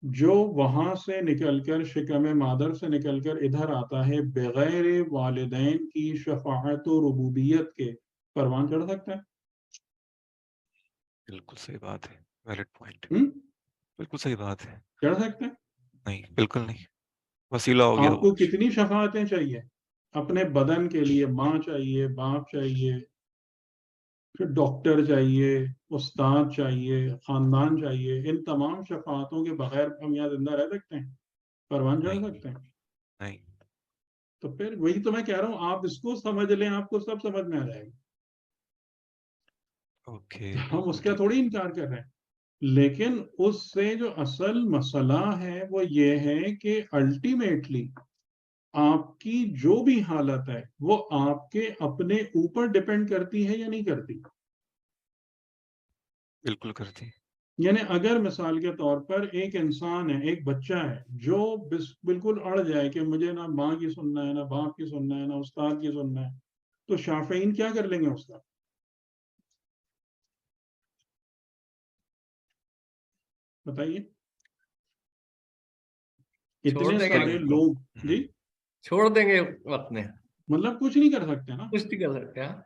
جو وہاں سے نکل کر شکم مادر سے نکل کر ادھر آتا ہے بغیر والدین کی شفاعت و ربوبیت کے، پروان چڑھ سکتا ہے؟ بالکل صحیح بات ہے، ویلڈ پوائنٹ، بالکل صحیح بات ہے. چڑھ سکتا ہے؟ نہیں، بالکل نہیں، وسیلہ ہو گیا. آپ کو کتنی شفاعتیں چاہیے اپنے بدن کے لیے؟ ماں چاہیے، باپ چاہیے، پھر ڈاکٹر چاہیے، استاد چاہیے، خاندان چاہیے. ان تمام شفاعتوں کے بغیر ہم یہاں زندہ رہ سکتے ہیں، پروان چڑھ نہیں سکتے ہیں؟ نہیں. تو پھر وہی تو میں کہہ رہا ہوں، آپ اس کو سمجھ لیں، آپ کو سب سمجھ میں آ جائے گا. اوکے ہم بالکل اس کا ٹھیک. تھوڑی انکار کر رہے ہیں، لیکن اس سے جو اصل مسئلہ ہے وہ یہ ہے کہ الٹیمیٹلی آپ کی جو بھی حالت ہے وہ آپ کے اپنے اوپر ڈپینڈ کرتی ہے یا نہیں کرتی. بالکل کرتی. یعنی اگر مثال کے طور پر ایک انسان ہے، ایک بچہ ہے جو بالکل اڑ جائے کہ مجھے نہ ماں کی سننا ہے، نہ باپ کی سننا ہے، نہ استاد کی سننا ہے، تو شافعین کیا کر لیں گے اس کا؟ بتائیے. چھوڑ اتنے دیں گے سارے اس کو، لوگ جی چھوڑ دیں گے وقت میں، مطلب کچھ نہیں کر سکتے نا. کچھ نہیں کر سکتے. ہاں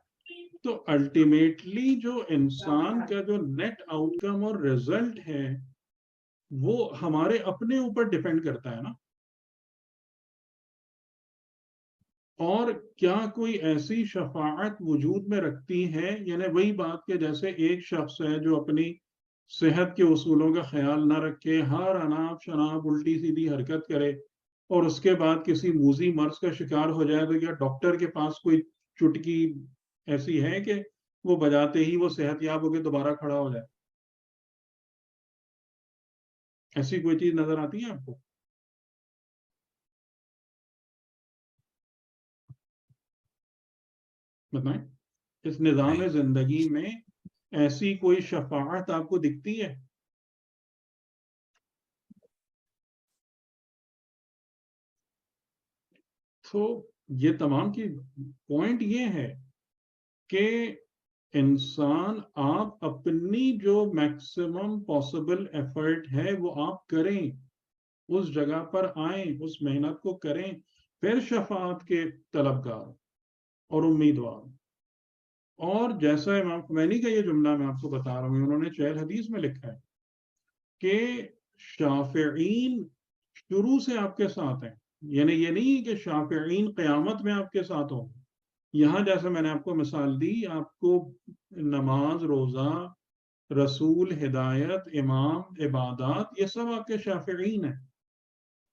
تو الٹیمیٹلی جو انسان کا جو نیٹ آؤٹ کم اور ریزلٹ ہے وہ ہمارے اپنے اوپر ڈپینڈ کرتا ہے نا. اور کیا کوئی ایسی شفاعت وجود میں رکھتی ہے، یعنی وہی بات کہ جیسے ایک شخص ہے جو اپنی صحت کے اصولوں کا خیال نہ رکھے، ہر اناپ شناپ الٹی سیدھی حرکت کرے اور اس کے بعد کسی موذی مرض کا شکار ہو جائے، تو کیا ڈاکٹر کے پاس کوئی چٹکی ایسی ہے کہ وہ بجاتے ہی وہ صحت یاب ہو کے دوبارہ کھڑا ہو جائے؟ ایسی کوئی چیز نظر آتی ہے آپ کو؟ بتائیں، اس نظام نہیں. زندگی میں ایسی کوئی شفاعت آپ کو دکھتی ہے؟ تو یہ تمام کی پوائنٹ یہ ہے کہ انسان آپ اپنی جو میکسیمم پاسبل ایفرٹ ہے وہ آپ کریں، اس جگہ پر آئیں، اس محنت کو کریں، پھر شفاعت کے طلبگار اور امیدوار. اور جیسا امام خمینی کا یہ جملہ میں آپ کو بتا رہا ہوں، انہوں نے چہل حدیث میں لکھا ہے کہ شافعین شروع سے آپ کے ساتھ ہیں. یعنی یہ نہیں کہ شافعین قیامت میں آپ کے ساتھ ہوں. یہاں جیسے میں نے آپ کو مثال دی، آپ کو نماز، روزہ، رسول، ہدایت، امام، عبادات، یہ سب آپ کے شافعین ہیں.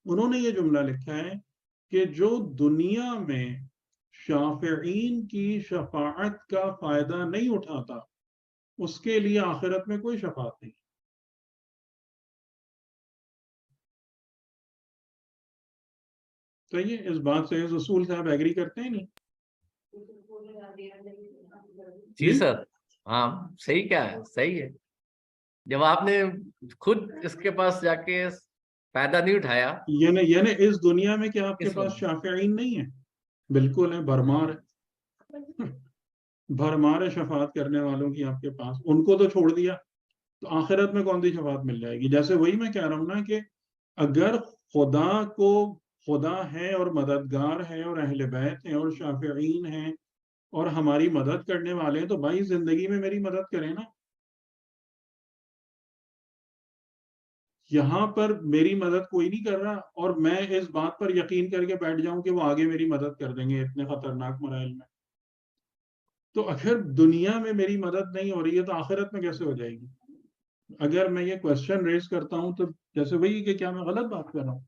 انہوں نے یہ جملہ لکھا ہے کہ جو دنیا میں شافعین کی شفاعت کا فائدہ نہیں اٹھاتا اس کے لیے آخرت میں کوئی شفاعت نہیں. صحیح ہے؟ اس بات سے رسول صاحب ایگری کرتے ہیں نہیں؟ جی سر، ہاں صحیح کیا ہے، صحیح ہے. جب آپ نے خود اس کے پاس جا کے فائدہ نہیں اٹھایا. یعنی اس دنیا میں کیا آپ کے اس پاس وقت شافعین نہیں ہیں؟ بالکل ہے، بھرمار ہے، بھرمار ہے شفاعت کرنے والوں کی آپ کے پاس. ان کو تو چھوڑ دیا تو آخرت میں کون سی شفاعت مل جائے گی؟ جیسے وہی میں کہہ رہا ہوں نا کہ اگر خدا کو خدا ہے اور مددگار ہے اور اہل بیت ہیں اور شافعین ہیں اور ہماری مدد کرنے والے ہیں، تو بھائی زندگی میں میری مدد کریں نا. یہاں پر میری مدد کوئی نہیں کر رہا اور میں اس بات پر یقین کر کے بیٹھ جاؤں کہ وہ آگے میری مدد کر دیں گے اتنے خطرناک مراحل میں. تو اگر دنیا میں میری مدد نہیں ہو رہی ہے تو آخرت میں کیسے ہو جائے گی؟ اگر میں یہ کوشچن ریز کرتا ہوں تو جیسے وہی کہ کیا میں غلط بات کر رہا ہوں؟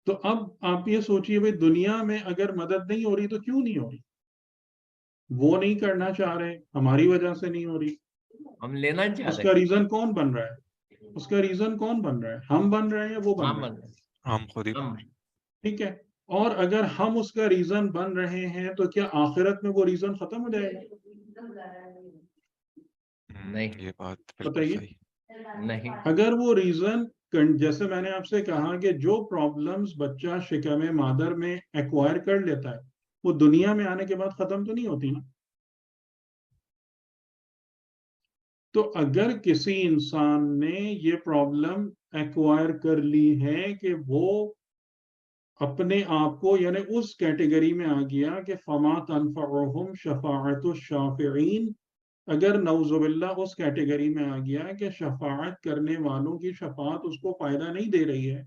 تو اب آپ یہ سوچئے بھائی دنیا میں اگر مدد نہیں ہو رہی تو کیوں نہیں ہو رہی؟ وہ نہیں کرنا چاہ رہے، ہماری وجہ سے نہیں ہو رہی. ہم لینا اس چاہتے کا ریزن کون بن رہا ہے؟ اس کا ریزن کون بن رہا ہے؟ ہم بن رہے ہیں یا وہ بن رہے ہیں؟ ہم خود ہی. ٹھیک ہے. اور اگر ہم اس کا ریزن بن رہے ہیں تو کیا آخرت میں وہ ریزن ختم ہو جائے گا؟ نہیں، یہ بات بالکل بتائیے. صحیح. نہیں. اگر وہ ریزن، جیسے میں نے آپ سے کہا کہ جو پرابلمز بچہ شکم مادر میں ایکوائر کر لیتا ہے وہ دنیا میں آنے کے بعد ختم تو نہیں ہوتی نا. تو اگر کسی انسان نے یہ پرابلم ایکوائر کر لی ہے کہ وہ اپنے آپ کو یعنی اس کیٹیگری میں آ گیا کہ فما تنفعهم شفاعت الشافعین، اگر نعوذ باللہ اس کیٹیگری میں آ گیا کہ شفاعت کرنے والوں کی شفاعت اس کو فائدہ نہیں دے رہی ہے،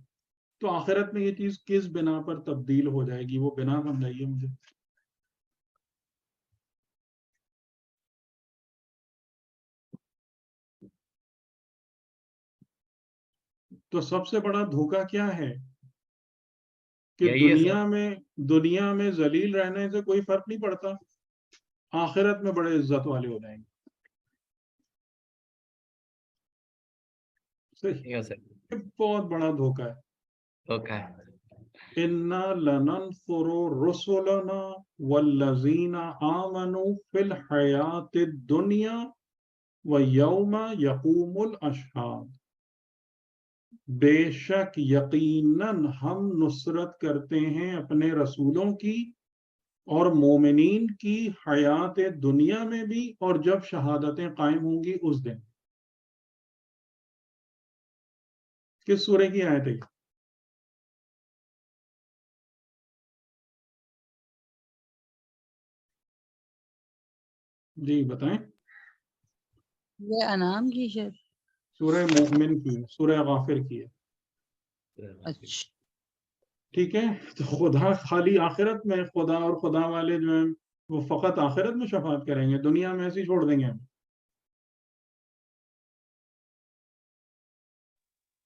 تو آخرت میں یہ چیز کس بنا پر تبدیل ہو جائے گی؟ وہ بنا سمجھائیے مجھے. تو سب سے بڑا دھوکہ کیا ہے کہ یہی ہے سر. دنیا میں ذلیل رہنے سے کوئی فرق نہیں پڑتا، آخرت میں بڑے عزت والے ہو جائیں گے. صحیح، یہ سر یہ بہت بڑا دھوکہ ہے. دھوکا ہے. اِنَّا لَنَنصُرُ رُسُلَنَا وَالَّذِينَ آمَنُوا فِي الْحَيَاةِ الدُّنْيَا وَيَوْمَ يَقُومُ الْأَشْهَادُ. بے شک یقیناً ہم نصرت کرتے ہیں اپنے رسولوں کی اور مومنین کی حیات دنیا میں بھی، اور جب شہادتیں قائم ہوں گی اس دن. کس سورہ کی آیت ہے؟ جی بتائیں. یہ انعام کی شاید. سورہ مومن کی، سورہ غافر کی ہے. اچھا ٹھیک ہے. تو خدا خالی آخرت میں، خدا اور خدا والے جو ہیں وہ فقط آخرت میں شفاعت کریں گے، دنیا میں ایسے ہی چھوڑ دیں گے ہم.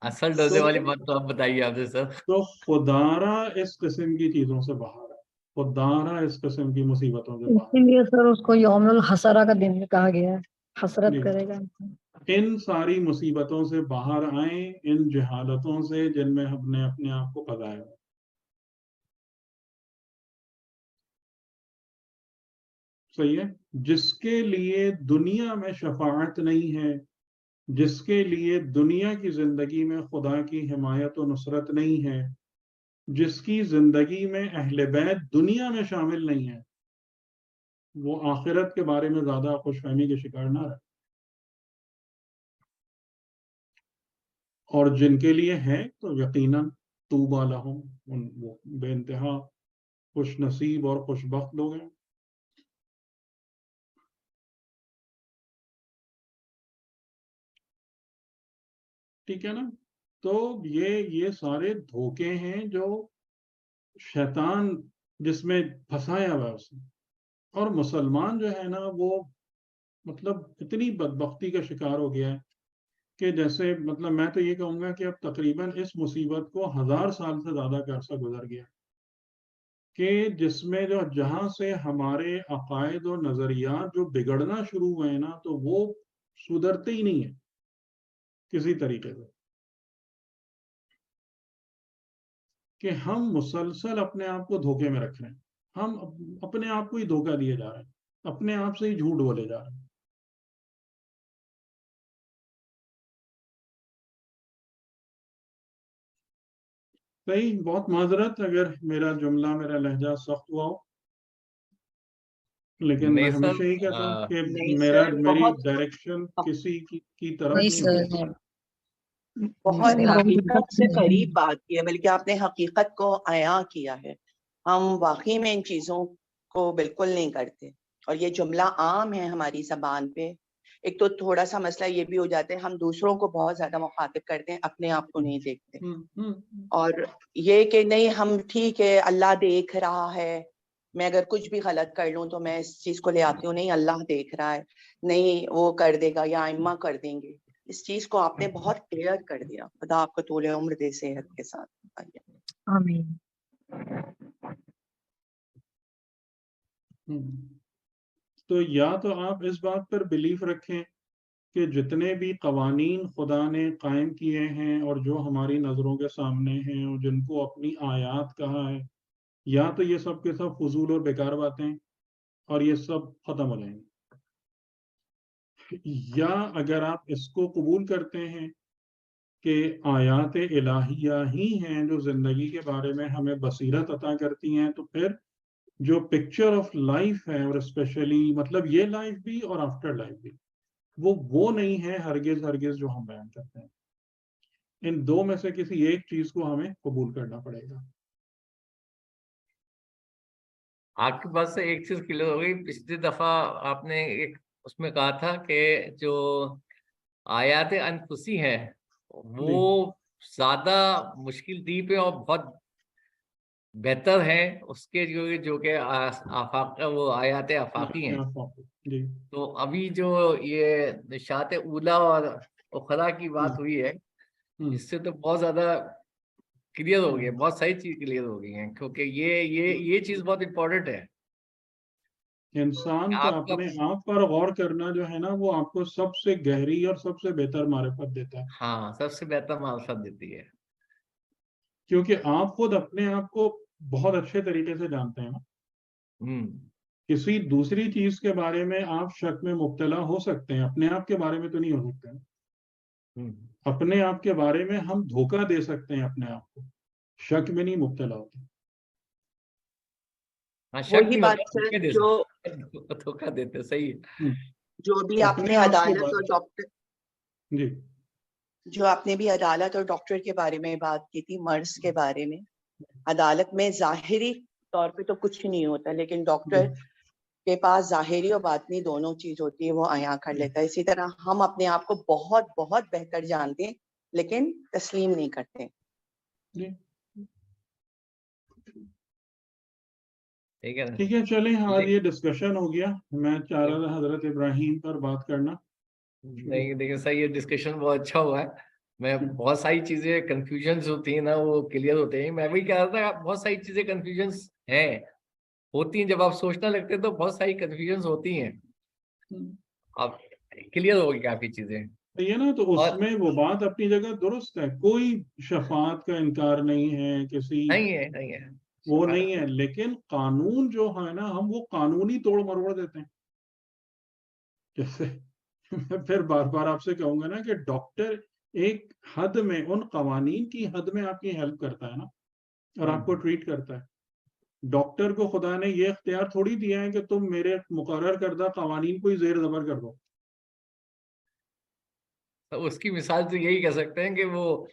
اصل ڈوزے والی بات تو آپ بتائیے آپ سے سر. تو خدارا اس قسم کی چیزوں سے باہر ہے، خدارا اس قسم کی مصیبتوں سے باہر اسی لیے سر اس کو یوم الحسرہ کا دن کہا گیا ہے، حسرت جی. کرے گا. ان ساری مصیبتوں سے باہر آئیں، ان جہالتوں سے جن میں ہم نے اپنے آپ کو پھنسایا. صحیح ہے. جس کے لیے دنیا میں شفاعت نہیں ہے، جس کے لیے دنیا کی زندگی میں خدا کی حمایت و نصرت نہیں ہے، جس کی زندگی میں اہل بیت دنیا میں شامل نہیں ہے، وہ آخرت کے بارے میں زیادہ خوش فہمی کے شکار نہ رہے. اور جن کے لیے ہے تو یقیناً طوبیٰ لہم، وہ بے انتہا خوش نصیب اور خوش بخت لوگ ہیں. ٹھیک ہے نا. تو یہ سارے دھوکے ہیں جو شیطان جس میں پھنسایا ہوا ہے اس نے. اور مسلمان جو ہے نا وہ مطلب اتنی بدبختی کا شکار ہو گیا ہے کہ جیسے مطلب میں تو یہ کہوں گا کہ اب تقریباً اس مصیبت کو 1000 سال سے زیادہ کا عرصہ گزر گیا کہ جس میں جہاں سے ہمارے عقائد و نظریات جو بگڑنا شروع ہوئے ہیں نا تو وہ سدھرتے ہی نہیں ہیں کسی طریقے سے. کہ ہم مسلسل اپنے آپ کو دھوکے میں رکھ رہے ہیں، ہم اپنے آپ کو ہی دھوکہ دیے جا رہے ہیں، اپنے آپ سے ہی جھوٹ بولے جا رہے ہیں. صحیح. بہت معذرت اگر میرا جملہ، میرا لہجہ سخت ہوا ہو، لیکن میں نہیں سر ہمیشہ ہی کہتا ہوں کہ نہیں سر، میری بہت ڈائریکشن کسی کی طرف نہیں نہیں ہوتی. سر بہت نہیں، آپ کی حقیقت بات سے صحیح ہے. قریب بات کی ہے، بلکہ آپ نے حقیقت کو عیاں کیا ہے. ہم واقعی میں ان چیزوں کو بالکل نہیں کرتے، اور یہ جملہ عام ہے ہماری زبان پہ. ایک تو تھوڑا سا مسئلہ یہ بھی ہو جاتا ہے، ہم دوسروں کو بہت زیادہ مخاطب کرتے ہیں، اپنے آپ کو نہیں دیکھتے. اور یہ کہ نہیں ہم ٹھیک ہے، اللہ دیکھ رہا ہے، میں اگر کچھ بھی غلط کر لوں تو میں اس چیز کو لے آتی ہوں، نہیں اللہ دیکھ رہا ہے، نہیں وہ کر دے گا یا ائمہ کر دیں گے. اس چیز کو آپ نے بہت کلیئر کر دیا. خدا آپ کو طول عمر دے صحت کے ساتھ. آمین. تو یا تو آپ اس بات پر بلیف رکھیں کہ جتنے بھی قوانین خدا نے قائم کیے ہیں اور جو ہماری نظروں کے سامنے ہیں اور جن کو اپنی آیات کہا ہے، یا تو یہ سب کے سب فضول اور بیکار باتیں اور یہ سب ختم ہو جائیں گے، یا اگر آپ اس کو قبول کرتے ہیں کہ آیات الہیہ ہی ہیں جو زندگی کے بارے میں ہمیں بصیرت عطا کرتی ہیں، تو پھر جو پکچر آف لائف ہے، اور اسپیشلی مطلب یہ لائف بھی اور آفٹر لائف بھی، وہ نہیں ہے ہرگز جو ہم بیان کرتے ہیں. ان دو میں سے کسی ایک چیز کو ہمیں قبول کرنا پڑے گا. آپ کی بات سے ایک چیز کلیئر ہو گئی. پچھلی دفعہ آپ نے ایک اس میں کہا تھا کہ جو آیات انفسی ہے وہ زیادہ مشکل دیپ ہے اور بہت بہتر ہے اس کے جو کہ آفاق وہ آیات آفاقی ہیں. جی. تو ابھی جو یہ نشات اولا اور اخرا کی بات ہوئی ہے اس سے تو بہت زیادہ کلیئر ہو گیا, بہت ساری چیز کلیئر ہو گئی ہیں, کیونکہ یہ چیز بہت امپورٹنٹ ہے. انسان کا اپنے آپ پر غور کرنا جو ہے نا, وہ آپ کو سب سے گہری اور سب سے بہتر معرفت دیتا ہے. ہاں, سب سے بہتر معرفت دیتی ہے, کیونکہ آپ خود اپنے آپ کو بہت اچھے طریقے سے جانتے ہیں نا. کسی دوسری چیز کے بارے میں آپ شک میں مبتلا ہو سکتے ہیں, اپنے آپ کے بارے میں تو نہیں ہو سکتے. اپنے آپ کے بارے میں ہم دھوکہ دے سکتے ہیں اپنے آپ کو, شک میں نہیں مبتلا ہوتے. وہی بات سر جو دھوکہ دیتے, صحیح ہے. جو بھی آپ نے عدالت اور ڈاکٹر, جی جو آپ نے بھی عدالت اور ڈاکٹر کے بارے میں بات کی تھی, مرض کے بارے میں, عدالت میں ظاہری طور پہ تو کچھ نہیں ہوتا, لیکن ڈاکٹر کے پاس ظاہری اور باطنی دونوں چیز ہوتی ہے, وہ عیاں کر لیتا ہے. اسی طرح ہم اپنے آپ کو بہت بہت بہتر جانتے ہیں, لیکن تسلیم نہیں کرتے. ٹھیک ہے, چلیں آج یہ ڈسکشن ہو گیا. میں چاہ رہا تھا حضرت ابراہیم پر بات کرنا. نہیں دیکھیں سر, یہ ڈسکشن بہت اچھا ہوا ہے. میں بہت ساری چیزیں کنفیوژنز ہوتی ہیں نا, وہ کلیئر ہوتے ہیں. میں وہی کہہ رہا تھا, بہت ساری چیزیں کنفیوژنز ہیں, ہوتی ہیں, جب آپ سوچنا لگتے ہیں تو بہت ساری کنفیوژنز ہوتی ہیں. اب کلیئر ہوگی کافی چیزیں, یہ نا, تو اس میں وہ بات اپنی جگہ درست ہے. کوئی شفاعت کا انکار نہیں ہے, کسی نہیں ہے وہ نہیں ہے, لیکن قانون جو ہے نا, ہم وہ قانونی توڑ مروڑ دیتے ہیں. جیسے میں پھر بار بار آپ سے کہوں گا نا کہ ڈاکٹر ایک حد میں, ان قوانین کی حد میں آپ کی ہیلپ کرتا ہے نا, اور آپ کو ٹریٹ کرتا ہے. ڈاکٹر کو خدا نے یہ اختیار تھوڑی دیا ہے کہ تم میرے مقرر کردہ قوانین کو ہی زیر زبر کر دو. اس کی مثال تو یہی کہہ سکتے ہیں کہ وہ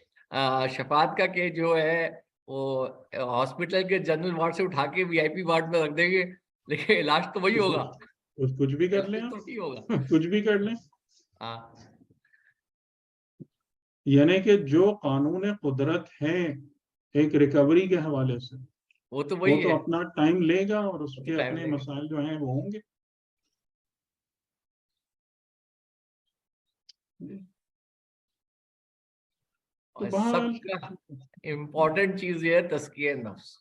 شفاعت کا کہ جو ہے وہ ہاسپٹل کے جنرل وارڈ سے اٹھا کے وی آئی پی وارڈ میں رکھ دیں گے, لیکن علاج تو وہی ہوگا. کچھ بھی کر لیں, کچھ بھی کر لیں. یعنی کہ جو قانون قدرت ہے ایک ریکوری کے حوالے سے, وہ تو اپنا ٹائم لے گا, اور اس کے اپنے مسائل جو ہیں وہ ہوں گے. اور سب کا امپورٹنٹ چیز یہ ہے تزکیہ نفس.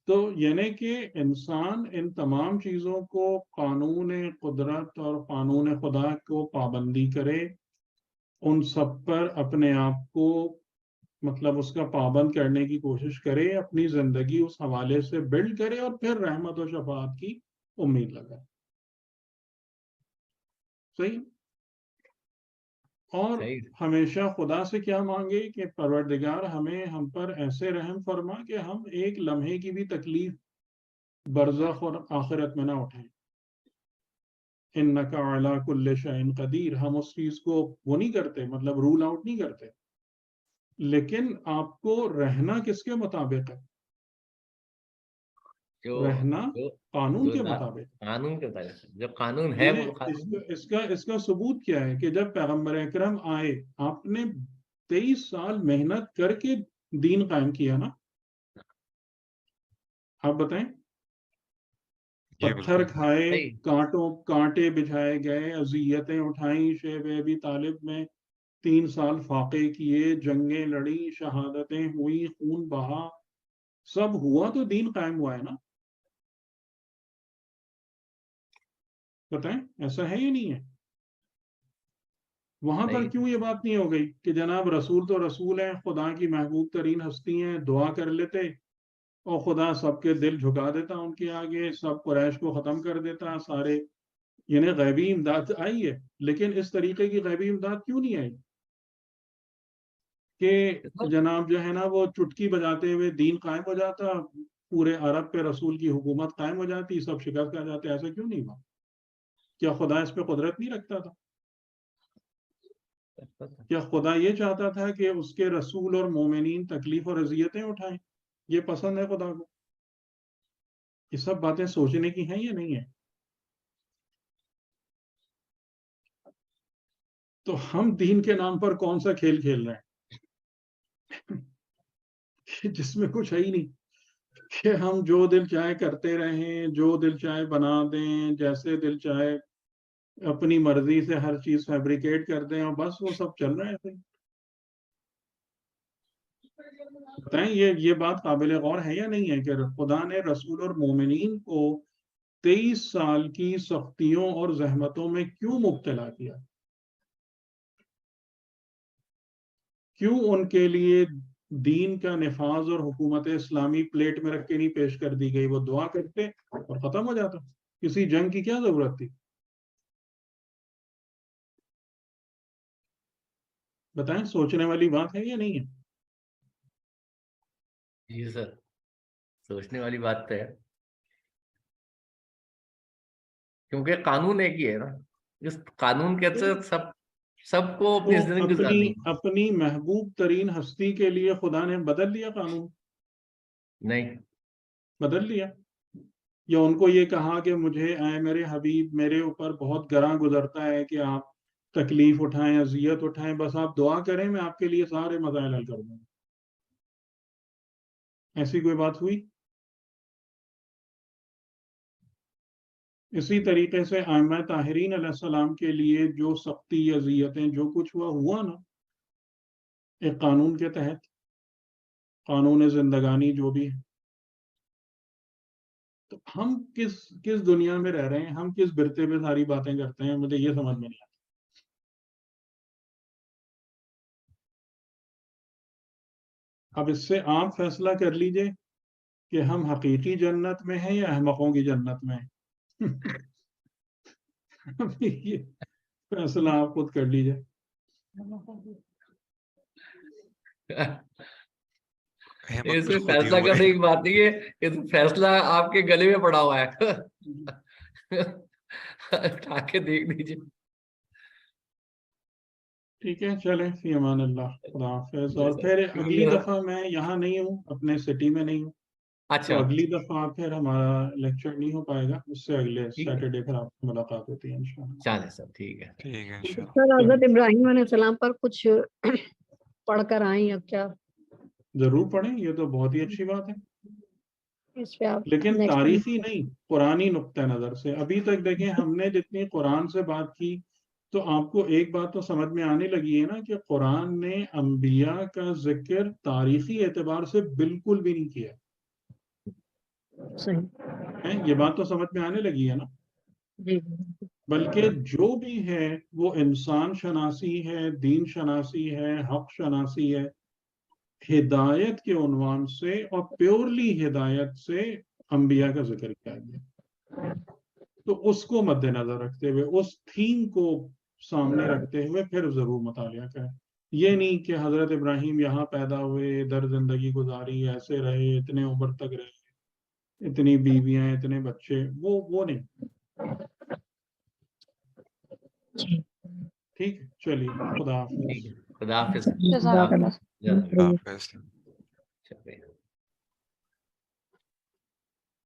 تو یعنی کہ انسان ان تمام چیزوں کو, قانون قدرت اور قانون خدا کو پابندی کرے, ان سب پر اپنے آپ کو مطلب اس کا پابند کرنے کی کوشش کرے, اپنی زندگی اس حوالے سے بلڈ کرے, اور پھر رحمت و شفاعت کی امید لگائے. صحیح. اور ہمیشہ خدا سے کیا مانگے کہ پروردگار ہم پر ایسے رحم فرما کہ ہم ایک لمحے کی بھی تکلیف برزخ اور آخرت میں نہ اٹھائیں. انک علی کل شیء قدیر. ہم اس چیز کو وہ نہیں کرتے, مطلب رول آؤٹ نہیں کرتے, لیکن آپ کو رہنا کس کے مطابق ہے؟ رہنا قانون کے مطابق. قانون کے مطابق جو قانون ہے وہ اس کا ثبوت کیا ہے کہ جب پیغمبر اکرم آئے, آپ نے 23 سال محنت کر کے دین قائم کیا نا. آپ بتائیں, پتھر کھائے, کانٹے بچھائے گئے, اذیتیں اٹھائیں, شیب ابی طالب میں 3 سال فاقے کیے, جنگیں لڑی, شہادتیں ہوئی, خون بہا, سب ہوا تو دین قائم ہوا ہے نا. بتائیں ایسا ہے یا نہیں ہے؟ وہاں پر کیوں یہ بات نہیں ہو گئی کہ جناب رسول تو رسول ہیں, خدا کی محبوب ترین ہستی ہیں, دعا کر لیتے اور خدا سب کے دل جھکا دیتا ان کے آگے, سب قریش کو ختم کر دیتا سارے. یعنی غیبی امداد آئی ہے, لیکن اس طریقے کی غیبی امداد کیوں نہیں آئی کہ جناب جو ہے نا وہ چٹکی بجاتے ہوئے دین قائم ہو جاتا, پورے عرب پہ رسول کی حکومت قائم ہو جاتی, سب شکست کھا جاتے. ایسا کیوں نہیں ہوا؟ کیا خدا اس پہ قدرت نہیں رکھتا تھا؟ کیا خدا یہ چاہتا تھا کہ اس کے رسول اور مومنین تکلیف اور اذیتیں اٹھائیں؟ یہ پسند ہے خدا کو؟ یہ سب باتیں سوچنے کی ہیں یا نہیں ہیں؟ تو ہم دین کے نام پر کون سا کھیل کھیل رہے ہیں جس میں کچھ ہے ہی نہیں, کہ ہم جو دل چاہے کرتے رہیں, جو دل چاہے بنا دیں, جیسے دل چاہے اپنی مرضی سے ہر چیز فیبریکیٹ کرتے ہیں اور بس وہ سب چل رہا ہے ایسے ہی. بتائیں یہ بات قابل غور ہے یا نہیں ہے کہ خدا نے رسول اور مومنین کو 23 سال کی سختیوں اور زحمتوں میں کیوں مبتلا کیا؟ کیوں ان کے لیے دین کا نفاذ اور حکومت اسلامی پلیٹ میں رکھ کے نہیں پیش کر دی گئی؟ وہ دعا کرتے اور ختم ہو جاتا. کسی جنگ کی کیا ضرورت تھی؟ بتائیں سوچنے والی بات ہے یا نہیں ہے؟ جی سر سوچنے والی بات تو ہے کیونکہ قانون ایک ہی ہے نا. اس قانون کے تحت سب کو اپنی زندگی گزارنی. اپنی محبوب ترین ہستی کے لیے خدا نے بدل لیا قانون؟ نہیں بدل لیا. یا ان کو یہ کہا کہ مجھے اے میرے حبیب میرے اوپر بہت گراں گزرتا ہے کہ آپ تکلیف اٹھائیں اذیت اٹھائیں بس آپ دعا کریں میں آپ کے لیے سارے مسائل حل کر دوں. ایسی کوئی بات ہوئی؟ اسی طریقے سے ائمہ طاہرین علیہ السلام کے لیے جو سختی اذیتیں جو کچھ ہوا نا ایک قانون کے تحت قانون زندگانی جو بھی ہے. تو ہم کس دنیا میں رہ رہے ہیں؟ ہم کس برتے پہ ساری باتیں کرتے ہیں؟ مجھے یہ سمجھ میں نہیں آتا. اب اس سے آپ فیصلہ کر لیجئے کہ ہم حقیقی جنت میں ہیں یا احمقوں کی جنت میں ہیں. یہ فیصلہ آپ خود کر لیجئے. اس میں فیصلہ کرنے کی بات نہیں ہے کہ فیصلہ آپ کے گلے میں پڑا ہوا ہے. اٹھا کے دیکھ لیجیے. ٹھیک ہے چلیں فی امان اللہ. خدا حافظ. اور پھر اگلی دفعہ میں یہاں نہیں ہوں اپنے سٹی میں نہیں ہوں. اچھا تو اگلی دفعہ پھر ہمارا لیکچر نہیں ہو پائے گا. اس سے اگلے سیٹرڈے پھر آپ سے ملاقات ہوتی ہے انشاءاللہ. چلیں سر ٹھیک ہے. ٹھیک ہے انشاءاللہ. سر حضرت ابراہیم علیہ السلام پر کچھ پڑھ کر آئیں اب کیا؟ ضرور پڑھیں یہ تو بہت ہی اچھی بات ہے. اس پہ آپ لیکن تاریخی نہیں قرآنی نقطہ نظر سے. ابھی تک دیکھیں ہم نے جتنی قرآن سے بات کی تو آپ کو ایک بات تو سمجھ میں آنے لگی ہے نا کہ قرآن نے انبیاء کا ذکر تاریخی اعتبار سے بالکل بھی نہیں کیا. صحیح یہ بات تو سمجھ میں آنے لگی ہے نا. جی بلکہ جو بھی ہے وہ انسان شناسی ہے دین شناسی ہے حق شناسی ہے. ہدایت کے عنوان سے اور پیورلی ہدایت سے انبیاء کا ذکر کیا گیا. تو اس کو مد نظر رکھتے ہوئے اس تھیم کو سامنے رکھتے ہوئے پھر ضرور مطالعہ کریں. یہ نہیں کہ حضرت ابراہیم یہاں پیدا ہوئے ادھر زندگی گزاری ایسے رہے اتنے عمر تک رہے اتنی بیویاں اتنے بچے وہ نہیں. ٹھیک ہے چلیے خدا حافظ. خدا حافظ. جزاک اللہ. اللہ حافظ. شکریہ.